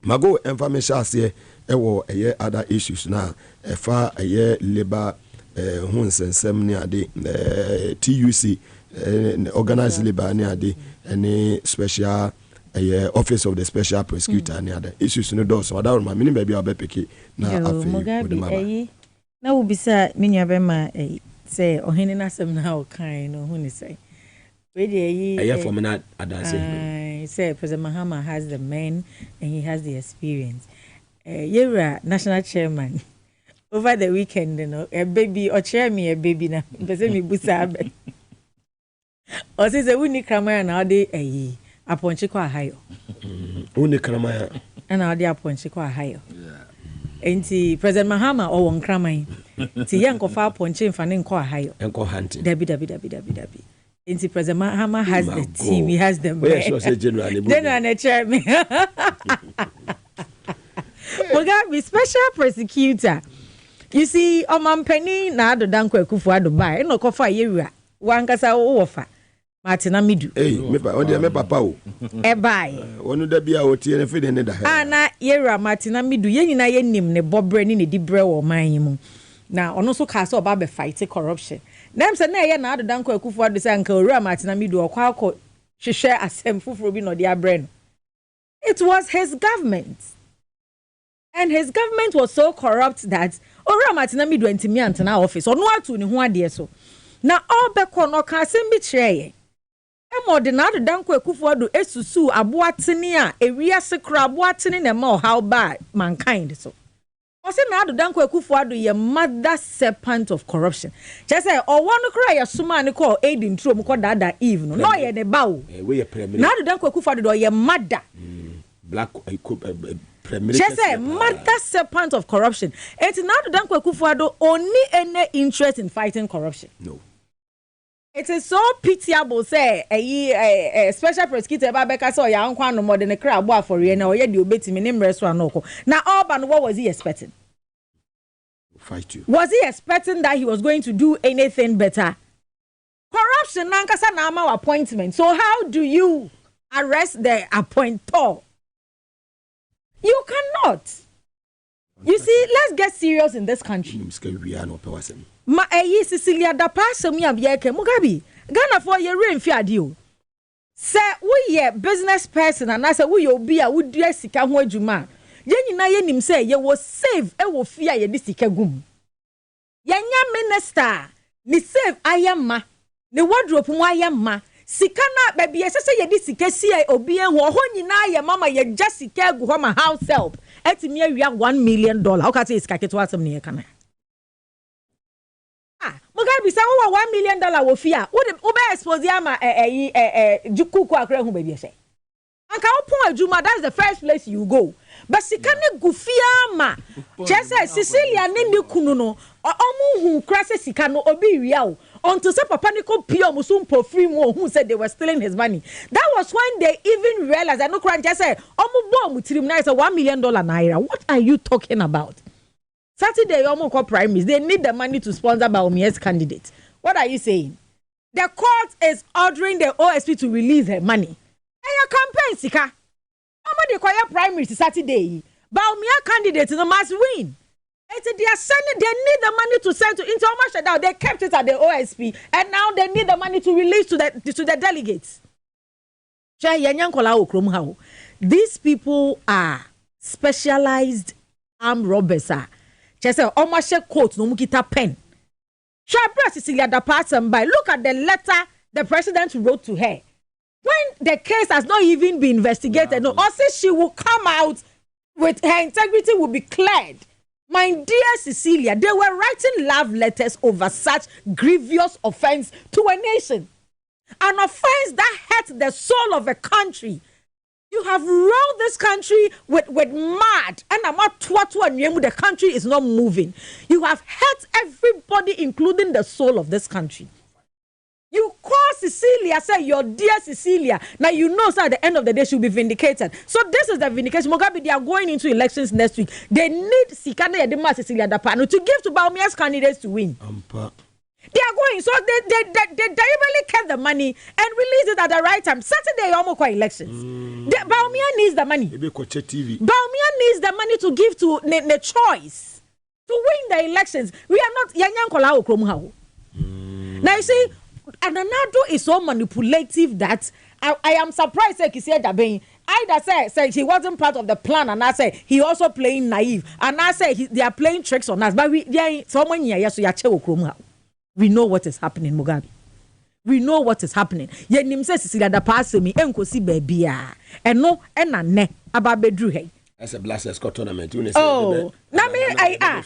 mago information ase ewo other issues na efa labor hunsensem ni ade TUC organized labor ni ade any special office of the special prosecutor ni ade issues no do so adawo ma mini baabi abepeke na afi Mugabe na ubisa minya bema say ohene na sem na o kan no hu ni say we dey from na adanse say President Mahama has the men and he has the experience Yera national chairman over the weekend a baby or chair me a baby na pese me busa abe o say we ni kramaya na dey aponchi kwa hayo uni kramaya na dey aponchi kwa hayo enti President Mahama o won kraman ti yankofa aponchi mfa ne nko hayo enko hunting dabi enti President Mahama has the team he has the men sure say general chairman Mugabe special prosecutor you see omampani na adodanko akufu adubai no kofa yewura wankasa wo wofa Martina Midu me papa o bai wonu da bia o tie ne fide ne da ha na yewura Martina Midu yenyina yenim ne bobre ne dibre wo man mu na ono so ka se oba be fight corruption dem se na ye na adodanko akufu adu se anka owura Martina Midu okwa akọ hwehwe asem fufuro bi no de abre no it was his government. And his government was so corrupt that owura Martina Midu antimi antena office ono atu ne ho ade so na obekọ no ka asem bi kireye emodinado danko ekufu adu esusu aboatene a ewiase kra aboatene na ma how bad mankind so say na do Danko Akufo-Addo ye mother serpent of corruption. Just say or one cry ya suma ni call aid in true ko dada Eve no ye ne ba o. We premier. Na do Danko Akufo-Addo ye mother. Black premier. Just say mother serpent of corruption. And now do Danko Akufo-Addo only any interest in fighting corruption. No. It is so pitiable say a special prosecutor Babeka so ya nkwa no more than a crab boy for you na o ye di obetimi nim restaurant no ko. Now Urban, what was he expecting? Fight you. Was he expecting that he was going to do anything better? Corruption nankasa na ama appointment. So how do you arrest the appointer? You cannot. You see, let's get serious in this country. Ma Cecilia da pass me abieke Mugabe. Ghana for ye rain fi ade o. Say we ye business person and I say we obi a wo dua sika ho adwuma. Ye nyina ye nim say ye wo save e wo fi a ye di sika gum. Ye nya minister ni save ayama. Ni wardrobe mu ayama. Sika na baby ye say ye di sika si obi e ho nyina ye mama ye just sika gu ho ma house help. Etimi awia $1 million. Okay say sika keto asem ne ye kana. Mugabe say wo $1 million wo fia wo be expose ama jukuku akra hu baby say anka wo pon adwuma, that's the first place you go, but sika ne gufia ma chese Cecilia ne ne kunu no omu hu krase sika no obi wia o until say papa ne ko pio mo so mpo free mo who said they were stealing his money. That was when they even realized that no crime just say omu bo mu tirim na is $1 million naira. What are you talking about? Saturday, Omoko primaries, they need the money to sponsor Baumia's candidate. What are you saying? The court is ordering the OSP to release her money. And your campaign, Sika. How they call your primaries Saturday? Baumia candidate must win. They are sending, they need the money to send to Intermarshall. They kept it at the OSP, and now they need the money to release to the delegates. These people are specialized armed robbers. Chese omashe coat no mukita pen. Shabra Cecilia da person by. Look at the letter the president wrote to her. When the case has not even been investigated, no, also she will come out with her integrity will be cleared. My dear Cecilia, they were writing love letters over such grievous offense to a nation. An offense that hurt the soul of a country. You have ruled this country with mad, and I'm not the country is not moving. You have hurt everybody, including the soul of this country. You call Cecilia, say your dear Cecilia. Now you know, so at the end of the day, she'll be vindicated. So this is the vindication. Mugabe, they are going into elections next week. They need Sikana Yadima Cecilia Dapano to give to Baumia's candidates to win. They are going, so they deliberately kept the money and released it at the right time. Saturday, almost elections. Baumia needs the money. Baumia needs the money to give to the choice to win the elections. We are not Yanyankola Okromhao. Now you see, Ananado is so manipulative that I am surprised that he said that being either say he wasn't part of the plan, and I say he also playing naive, and I say they are playing tricks on us. But someone here, so Okromhao. We know what is happening, Mugabe. We know what is happening. Ye nim se Cecilia da pass me enkosi baabia. Eno ena ne aba bedru he. As a Blasters Cup tournament. Oh, na me 10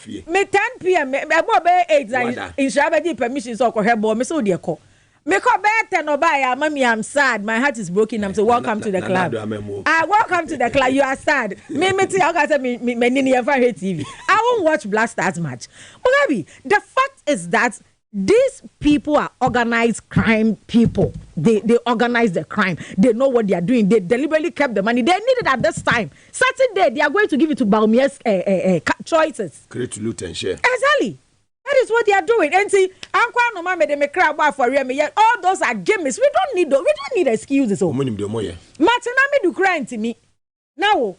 p.m. me bo be 8 in Shabadi permission so ko hebo me so de ko. Me ko be 10 oba mami, I'm sad. My heart is broken. I'm so welcome to the club. Welcome to the club. You are sad. Me ti I say me nini ever hate TV. I won't watch Blasters match. Mugabe, the fact is that these people are organized crime people. They organize the crime. They know what they are doing. They deliberately kept the money. They need it at this time. Saturday, they are going to give it to Baumia's choices. Create, loot and share. Exactly. That is what they are doing. And see, all those are gimmicks. We don't need those. We don't need excuses. Martina me do crying to me. Now,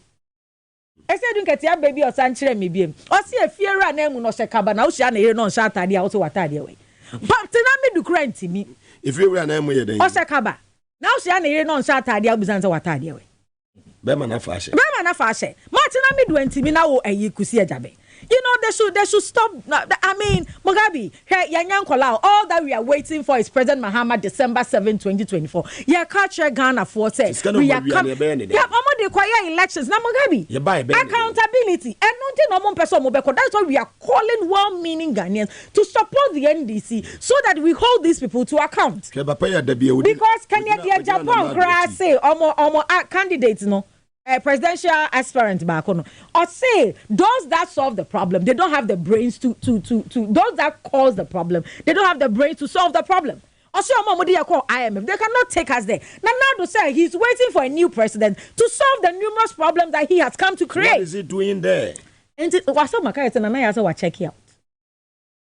I said, "Don't get your baby or sanchire me be." Or see a fear and name no shakaba now. She and no shatadia also what way. But me do crying to me. If you were an name, or shakaba now she and no shatadia buzanza what way. Bemana fashe. Martina me do me now a you could see a jabe. You know, they should stop. I mean, Mugabe, all that we are waiting for is President Mahama December 7, 2024. Yeah, catch Ghana for say we are coming. Yeah, the quiet elections. Now Mugabe, accountability and nothing person. That's why we are calling well-meaning Ghanaians to support the NDC so that we hold these people to account. Because Kenya Japan cry say candidates no. Presidential aspirant back on or say those that solve the problem, they don't have the brains to those that cause the problem, they don't have the brains to solve the problem. Also, call IMF, they cannot take us there. Now say he's waiting for a new president to solve the numerous problems that he has come to create. What is he doing there? And what's up, Makaya? And I also check it out.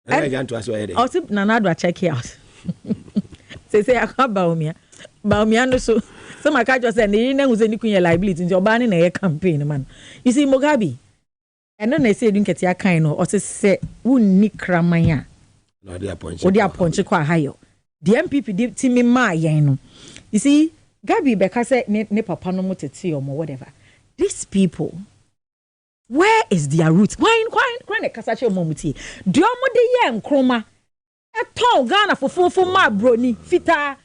I can't answer it. Also, Nanado check it out. Say I can't bow me no so. So my car just said, "You was any queen liability in your banning a campaign, man." You see, Mugabe, and then they say, "Don't get your kind or say, who nick Ramaya." No, they are punch. Or they are punch quite higher. The MPP did Timmy Ma, you see, Gabi Becca said, "Ne papa no more or whatever." These people, where is their roots? Why a Casacho Momuti? Do you want the young chroma? A tall Ghana for my brony, fita.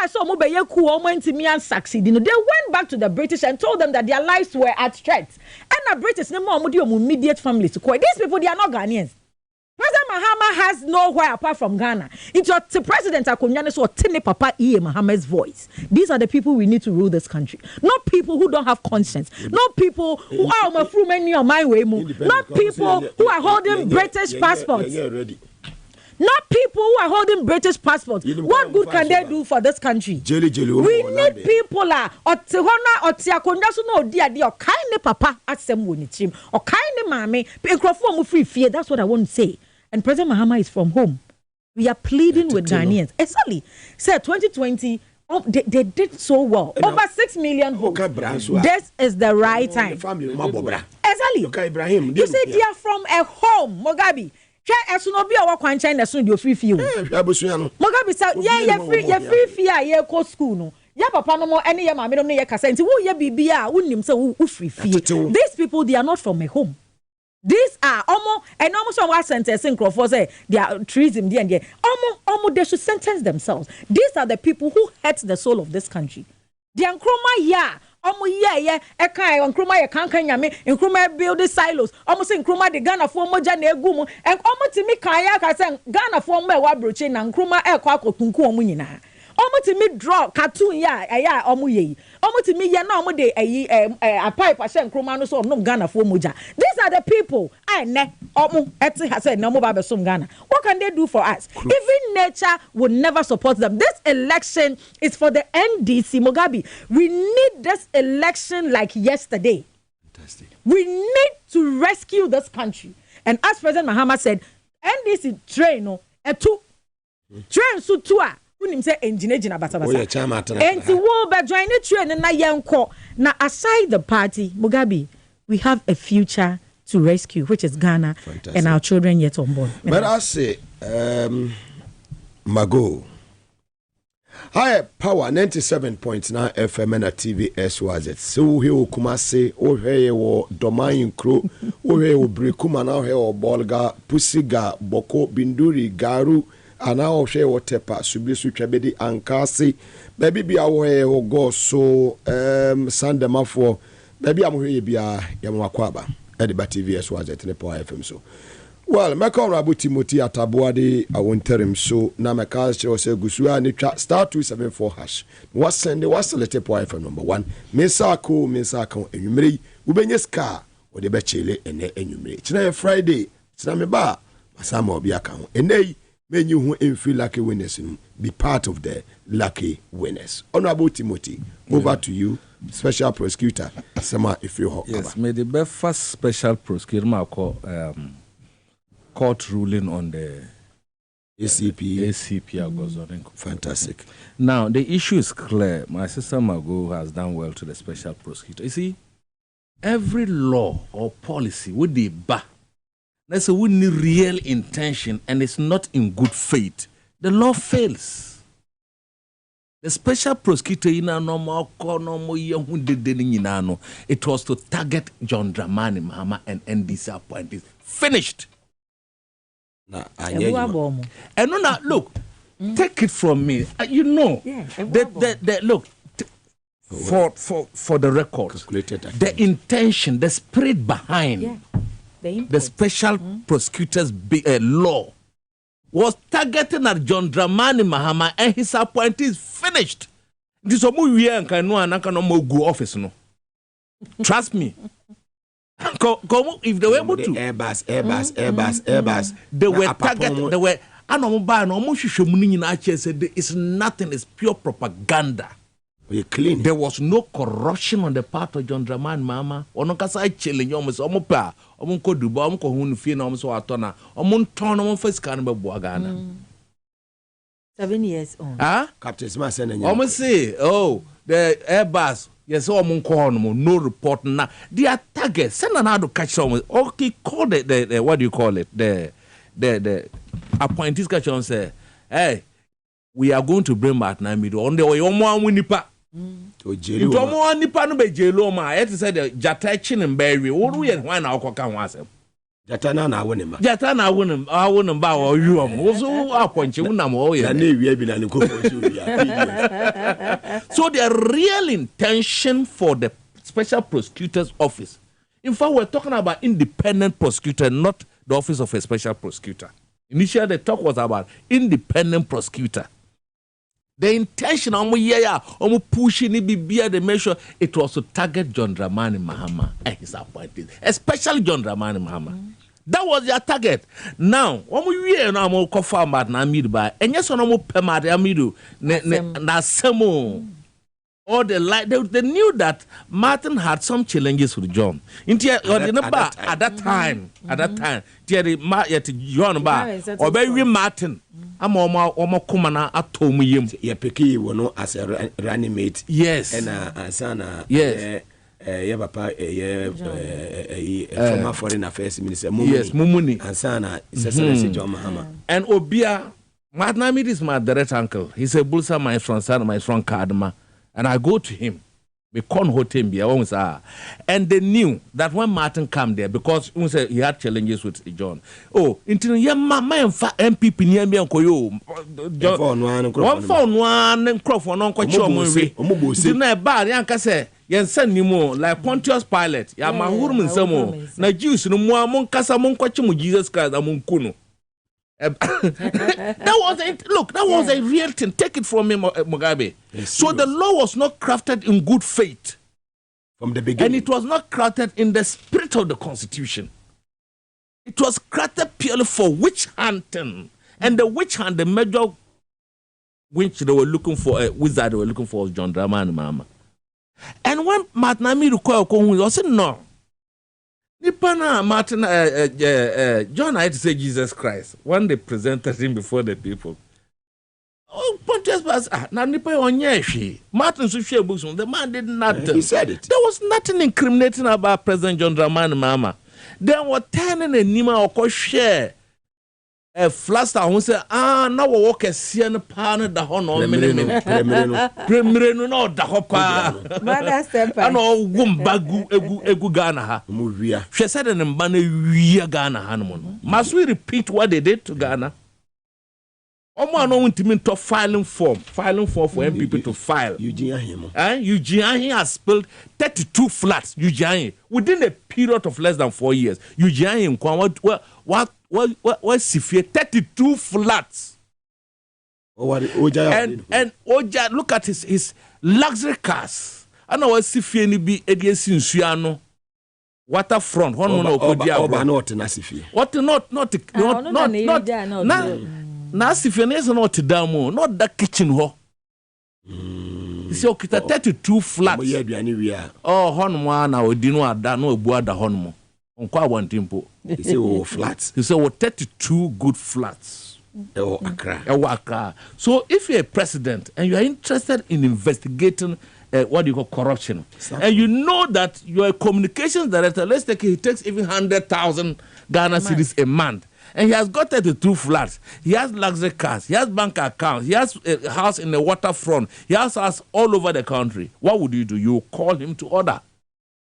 So they went back to the British and told them that their lives were at stake. And the British immediate families to call. These people, they are not Ghanaians. President Mahama has nowhere apart from Ghana. It's your President Akunyane so Tine Papa Iye Mahama's voice. These are the people we need to rule this country. Not people who don't have conscience. Not people who are through many of my way. Not people who are holding British passports. Not people who are holding British passports. What good can they do for this country? We need people or Tihona or Tiakonda no dear or kind papa at some team or kind mammy microphone free fear. That's what I want to say. And President Mahama is from home. We are pleading with Ghanaians. Exactly. Say 2020. They did so well. Over 6 million votes. This is the right time. Exactly. You see, they are from a home, Mugabe. Esunobi awa kwanchan na sun di free fee o. Mugabe say yeah free fee a ye ko school no. Ya papa no mo ene ye maame no ye kasa nti wo ye bibia a wonnim say wo free fee. These people, they are not from a home. These are almost some was sentencing for say they are treason there and there. Almost they should sentence themselves. These are the people who hurt the soul of this country. The Nkrumah yeah. Eka Nkrumah kankan nyame Nkrumah build the silos almost Nkrumah the Ghana for moja na egu mu and timi kan ya ka say Ghana for mo e wa broche na Nkrumah e kwa akotunku omu nyina timi draw cartoon ya ye timi ye na de a pipe a say Nkrumah no so no Ghana for moja. These are the people eti ha say na mo ba be som Ghana. What can they do for us? Even nature would never support them. This election is for the NDC. Mugabe, we need this election like yesterday. Fantastic. We need to rescue this country. And as President Mahama said, NDC train train so tua unim say engineer jina bata. And to wo be join the train na yenko. Na aside the party, Mugabe, we have a future to rescue, which is Ghana. Fantastic. And our children yet unborn. But I say, Mago, high power 97.9 FM and TVS was it. So he will come say, oh, hey, or Domain Crow, oh, hey, or Brikuma now, hey, or Bolga, Pussiga, Boko, Binduri, Garu, and now, hey, or Tepa, Subisu Chabedi, and Kasi, maybe be away or go so, Sandema for, maybe I'm here be a Yamakwaba. Ediba TVS was at Nepo FM so. Well, my call Rabu Timothy Atabuadi, I won't tell him so. Now my car say Gusua ni star 274 hash. Was send the was the Tepo FM number 1. Mesako enyumri. Ubenyeska or the bechele ene enyumri. It's Friday. It's na me ba. Masama obi account. Ene men you who in feel lucky winners be part of the lucky winners. Honorable Timothy, over to you. Special prosecutor, Sama if you yes, may the best first special prosecutor court ruling on the ACP. Fantastic. Now the issue is clear. My sister Margot has done well to the special prosecutor. You see, every law or policy would be bad. That's a with real intention and it's not in good faith. The law fails. The special prosecutor in a normal it was to target John Dramani Mahama and NDC appointees. Finished. And now look, take it from me. You know, look, for the record, the intention, the spirit behind the special prosecutor's law was targeting at John Dramani Mahama and his appointees. Finished. This is office. No, trust me. If they were able to Airbus, they were targeted. They were. It's nothing. It's pure propaganda. Clean. There was no corruption on the part of John Dramani Mahama. Onokasa chilling almost omopa. Omunko duba omunko hunu fina omuso atona. Omuntono omunfes kanbe buagana. 7 years on. Captain Smith saying. Almost say, oh, the Airbus. Yes, no report now. They are target. Send another catch someone. Okay, call the what do you call it? The appointees catch on say, hey, we are going to bring back Namido on the way. Winipa. To jail. Nipa no be jail ma. It said the Jata chin and berry. What we and why now can was him. Jatana na wonim. Jatana wonim. I wouldn't bow you. Also, appoint you. So the real intention for the special prosecutor's office. In fact, we're talking about independent prosecutor, not the office of a special prosecutor. Initially, the talk was about independent prosecutor. The intention pushing it, the measure it was to target John Dramani Mahama and his appointees, especially John Dramani Mahama. That was their target. Now, when we hear now more coffee about Namidu by and yes, no more pemad Amidu Nasemo. Or they knew that Martin had some challenges with John. At that time, John Bar or Barry Martin. I'm almost kumana at Tomiyim. Ye peki wono as a running mate. Yes. And Asana. Yes. Papa former foreign affairs minister. Yes, Mumuni. Ansana is a John Mahama. And Obia, Martin is my direct uncle. He's a Bulsa, my friend, son, my friend Kadma. And I go to him. And they knew that when Martin came there, because he had challenges with John. Oh, until MPP near me, Uncle You. One phone one and Crawford on Cochon. Didn't bad, Yanka say, Yen send me more like Pontius Pilate. Yamahurman some more. Na Jews no more among Casamon Cochum, Jesus Christ among Kuno. That was a real thing. Take it from me, Mugabe. So the law was not crafted in good faith from the beginning, and it was not crafted in the spirit of the Constitution. It was crafted purely for witch hunting, and the witch hunt, the major witch they were looking for, wizard they were looking for was John Dramani Mahama. And when Martin Amidu Koyoko said no. Nipana Martin John I had to say Jesus Christ when they presented him before the people. Oh, Pontius was now Nipa Onyeshi. Martin Sushe books, the man did nothing. He said it. There was nothing incriminating about President John Dramani Mahama. They were turning a Nima or share a flaster who said, now we walk a sian pan the honor minimum. Premierino, no, the hopper. And all Wumbagu egu Ghana. She said, and Mbane Ghana Hanmon. Must we repeat what they did to Ghana? Omo no want to filing form for MPP to file. Eugene has spilled 32 flats. Eugene within a period of less than 4 years. Eugene what 32 flats. And Oja look at his luxury cars. I know what Sifie ni be ediesi nsuano. Waterfront. What na Sifie not damo, not that kitchen ho. See, okay, 32 flats. Oh, Honwana or Dino Adano Buada Honmo. On qua one tempo. He said, flats. He said, 32 good flats. Accra. So, if you're a president and you are interested in investigating what you call corruption, and you know that you're a communications director, let's take it, he takes even 100,000 Ghana cedis a month, And he has got 32 flats. He has luxury cars. He has bank accounts. He has a house in the waterfront. He has house all over the country. What would you do? You call him to order.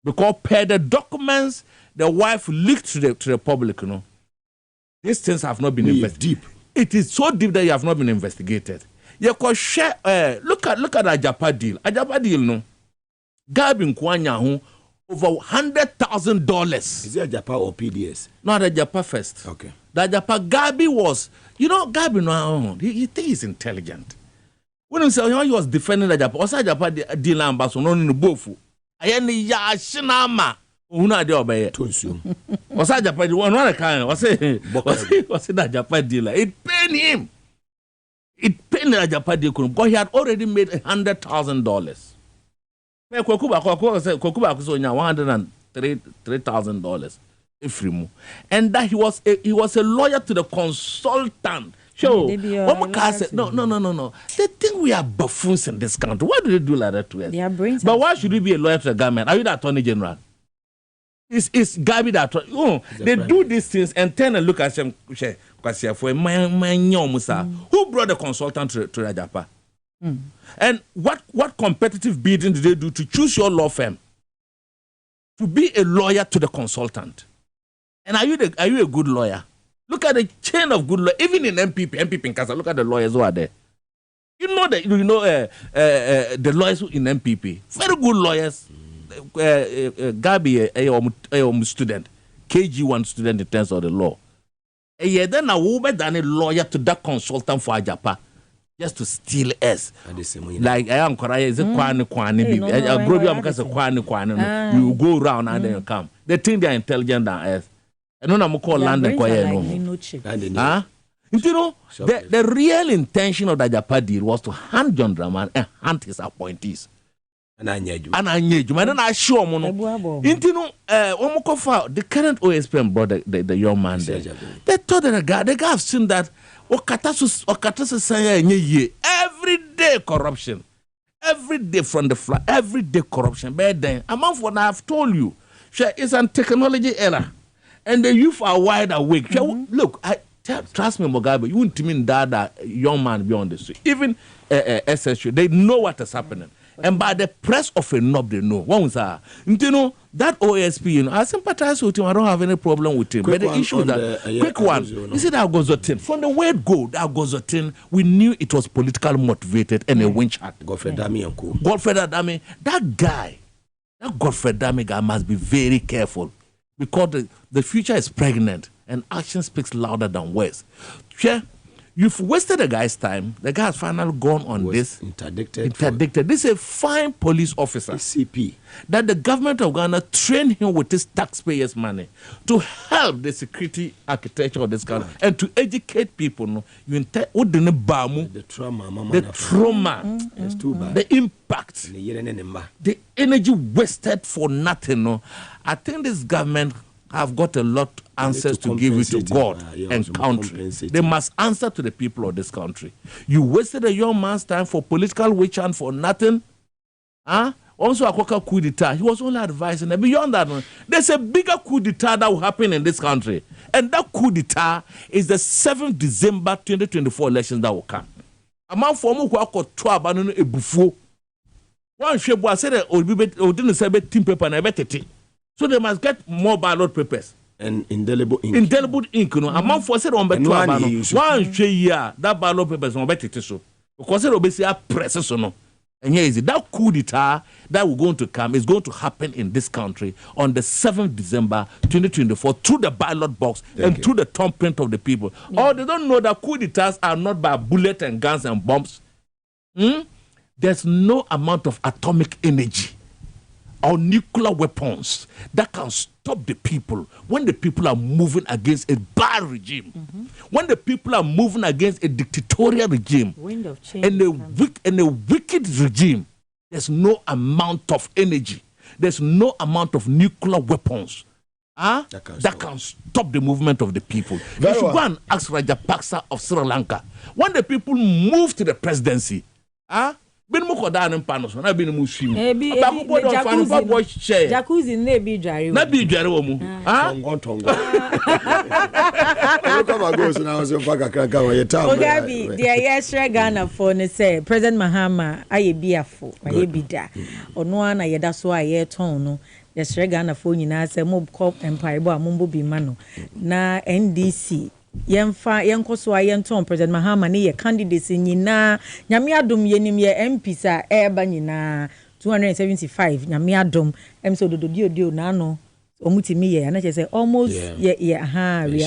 Because per the documents the wife leaked to the public, these things have not been investigated. Deep. It is so deep that you have not been investigated. You could share. Look at Ajapa deal. Ajapa deal, no. Gabi Nkwanya over $100,000. Is it Ajapa or PDS? No, the Ajapa first. Okay. The Ajapa Gabi was, Gabi no, he thinks he's intelligent. When he said he was defending the Ajapa, also Ajapa deal ambassador no bofu. Ayani ya shinama. Una de obey. Tonsu. Was Ajapa the one kind? Was it the Ajapa dealer? It pained him. It pained the Ajapa dealer because he had already made $100,000. Kokuba so $103,000 ifrimu, and that he was a lawyer to the consultant. Sure, no. They think we are buffoons in this country. Why do they do like that to us? But why should we be a lawyer to the government? Are you the Attorney General? It's Gabi that they do these things and turn and look at them. Who brought the consultant to Rajapa? And what competitive bidding did they do to choose your law firm to be a lawyer to the consultant? And are you a good lawyer? Look at the chain of good lawyers, even in MPP in Casa. Look at the lawyers who are there. The lawyers in MPP, very good lawyers. Gabi, a student, KG1 student in terms of the law. Then a woman than a lawyer to that consultant for Ajapa. Just to steal us. Like I am Korea is a kwani. You go around and then you come. They think they are intelligent than us. I don't know call London the real intention of the Ajapa deal was to hand John Draman and hand his appointees. And I then I show the current OSPM brought the young man there. They told the guy have seen that every day corruption, every day from the fly, every day corruption. But then, among what I have told you, it's a technology error, and the youth are wide awake. Look, trust me, Mugabe, you won't mean that young man beyond the street. Even SSU, they know what is happening. And by the press of a knob, they know. One was that OSP, I sympathize with him. I don't have any problem with him. But the issue is that, quick one, you see that Gozotin. From the word go, that Gozotin, we knew it was politically motivated and a winch hat. Godfrey Dami, that Godfrey Dami guy must be very careful because the future is pregnant and action speaks louder than words. You've wasted the guy's time. The guy has finally gone on this. Interdicted. This is a fine police officer. CP. That the government of Ghana trained him with his taxpayers' money to help the security architecture of this country and to educate people. The trauma. It's too bad. The impact. The energy wasted for nothing. I think this government have got a lot of answers to give it to God and country. They must answer to the people of this country. You wasted a young man's time for political witch hunt for nothing. Also, a coup d'etat. He was only advising. And beyond that, there's a bigger coup d'etat that will happen in this country. And that coup d'etat is the 7th December 2024 elections that will come. A man for who are called Twabano a buffo. One shape was said, or didn't say team paper and I bet it. So they must get more ballot papers. And indelible ink. Indelible ink, A man for said on the one year, that ballot papers on better so. Because it will be a press no. And here is it. That coup d'etat that we're going to come is going to happen in this country on the 7th December 2024 through the ballot box through the thumbprint of the people. Yeah. Or they don't know that coup d'etats are not by bullets and guns and bombs. There's no amount of atomic energy or nuclear weapons that can stop the people when the people are moving against a bad regime, when the people are moving against a dictatorial regime and a wicked regime. There's no amount of energy, there's no amount of nuclear weapons that can stop the movement of the people. You should go and ask Rajapaksa of Sri Lanka. When the people moved to the presidency, ko da no pa no so na bi no mu swim ba ko bo do fa no pa bo share jacuzzi na bi dware na bi dware wo mu tongo come go so na so fa kakra wa yeta Mugabe dia yesre Ghana for ne say President Mahama aye biafo aye bida ono ana yeda so aye ton no yesre Ghana for nyina say mob cop empire bo amombo bi ma no na NDC yenkoso ayenton President Mahama ne ye candidates nyina nyame adom yenim ye MP sa eba nyina 275 nyame adom emso dododio na no omutimi ye na say almost we are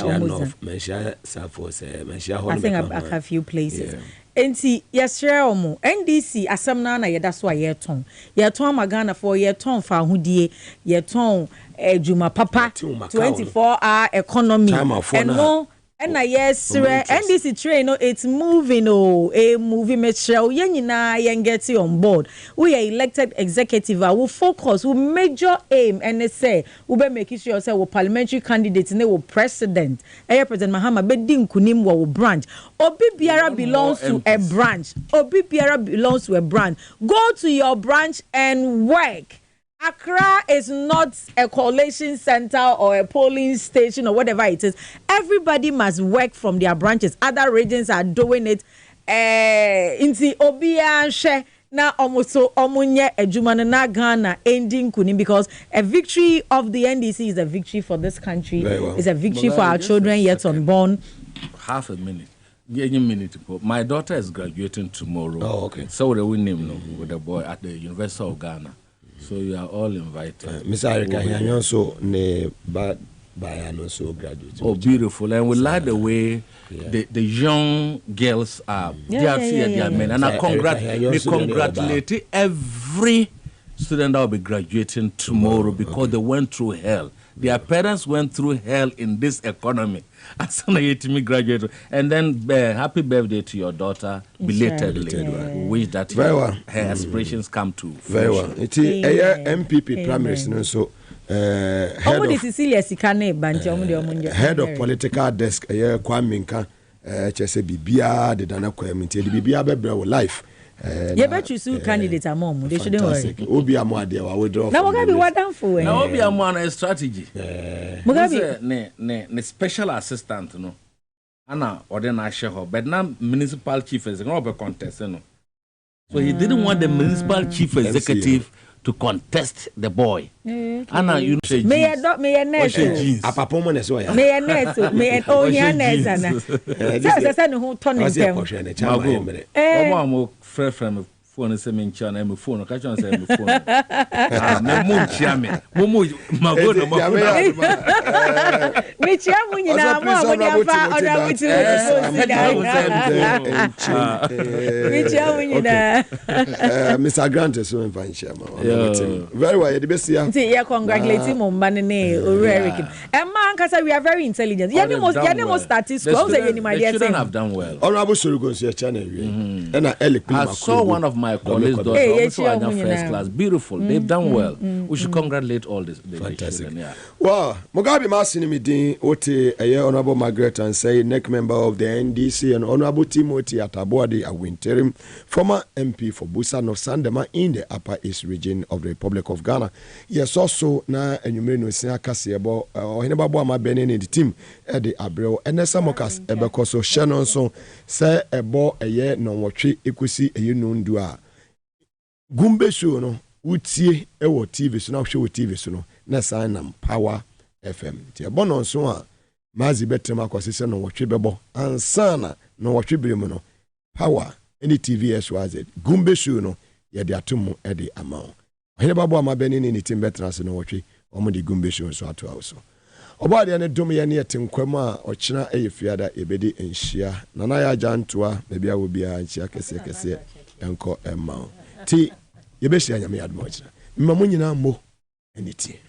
almost mention for say mention I think a few places enti yesre omo NDC asem na yeda so ayeton Magana for yeton fa hudie yeton ejuma papa 24-hour economy and yes, NDC train, it's moving, moving material. Yenina yen get on board. We are elected executive. We focus. We major aim, and they say we be making sure say we parliamentary candidates and we president. President Mahama bedin kunim wa branch. Obi biara belongs to a branch. Obi biara belongs to a branch. Go to your branch and work. Accra is not a collation center or a polling station or whatever it is. Everybody must work from their branches. Other regions are doing it. Inti obia she na omoso omunye ejumana na Ghana ending kunim because a victory of the NDC is a victory for this country. It's a victory for our children yet unborn. Half a minute. My daughter is graduating tomorrow. Oh, okay. So we will name with the boy at the University of Ghana. So you are all invited. Mr. Arika, he also ne Bayano so graduate. Oh, beautiful. And we like the way the young girls are. They are men. And I congratulate every student that will be graduating tomorrow because they went through hell. Their parents went through hell in this economy. And so me graduate. And then happy birthday to your daughter belatedly. Wish that her aspirations come to fruition. Very well. It's a MPP primaries so head of political desk Kwame Nka chese bibia de dana kwamiti de bibia bebre life. You bet you sue candidates are mom. They shouldn't worry. Obi amwa de wa withdraw. Now Mugabe what done for? Now Obi amwa a strategy. Mugabe ne special assistant no. Ana ordena sheho but now municipal chief is no be contest no. So he didn't want the municipal chief executive to contest the boy. Anna, you know, may I nurse Apapomo ne so ya. May I nurse may oh ya nurse ana. Say who turn him. Mama friend phone say me ncha na me phone ka chon say me phone. Me mo ncha me. Mo mago no mo. Me chia mu nyina mo abodi afa oda wuti me chia mu nyina. Mr. Grant is so in fine chairman. Very well, the best year. See, congratulating Mumba ne Eric. Man kasa we are very intelligent. You most statistics. They shouldn't have done well. Honorable Surugo say channel we. I saw one of my colleagues first class. Beautiful. They've done well. We should congratulate all this. Fantastic. Well, Mugabe Maase ni midin ote Honorable Margaret and say neck member of the NDC and Honorable Timothy Atabuade Awinterim, former MP for Busa North Sandema in the Upper East region of the Republic of Ghana. Yes, also na enyumeno sia kasebo ohenebabo ama benen the team e de abrel enesa mokas ebekoso shenon so say ebo eye nonwotwe ekusi eyinundu a gumbe show no utie ewo TV so na hwe TV so no na sign nam Power FM ti ebo no so a mazi betem akwasese no wotwe bebo ansana no wotwe biremu no Power any TVS was it gumbe show no ye de atomo e de amao ohenebabo ama benen ni team veterans no wotwe omo de gumbe show so ato awso oba de ne dom ye ne yetenkwam a ochina eyefiada ebedi enhia nana ya jantoa na bia wo bia enhia kese enko emma ti yebehia nyame admo ochina mma munyina mo eniti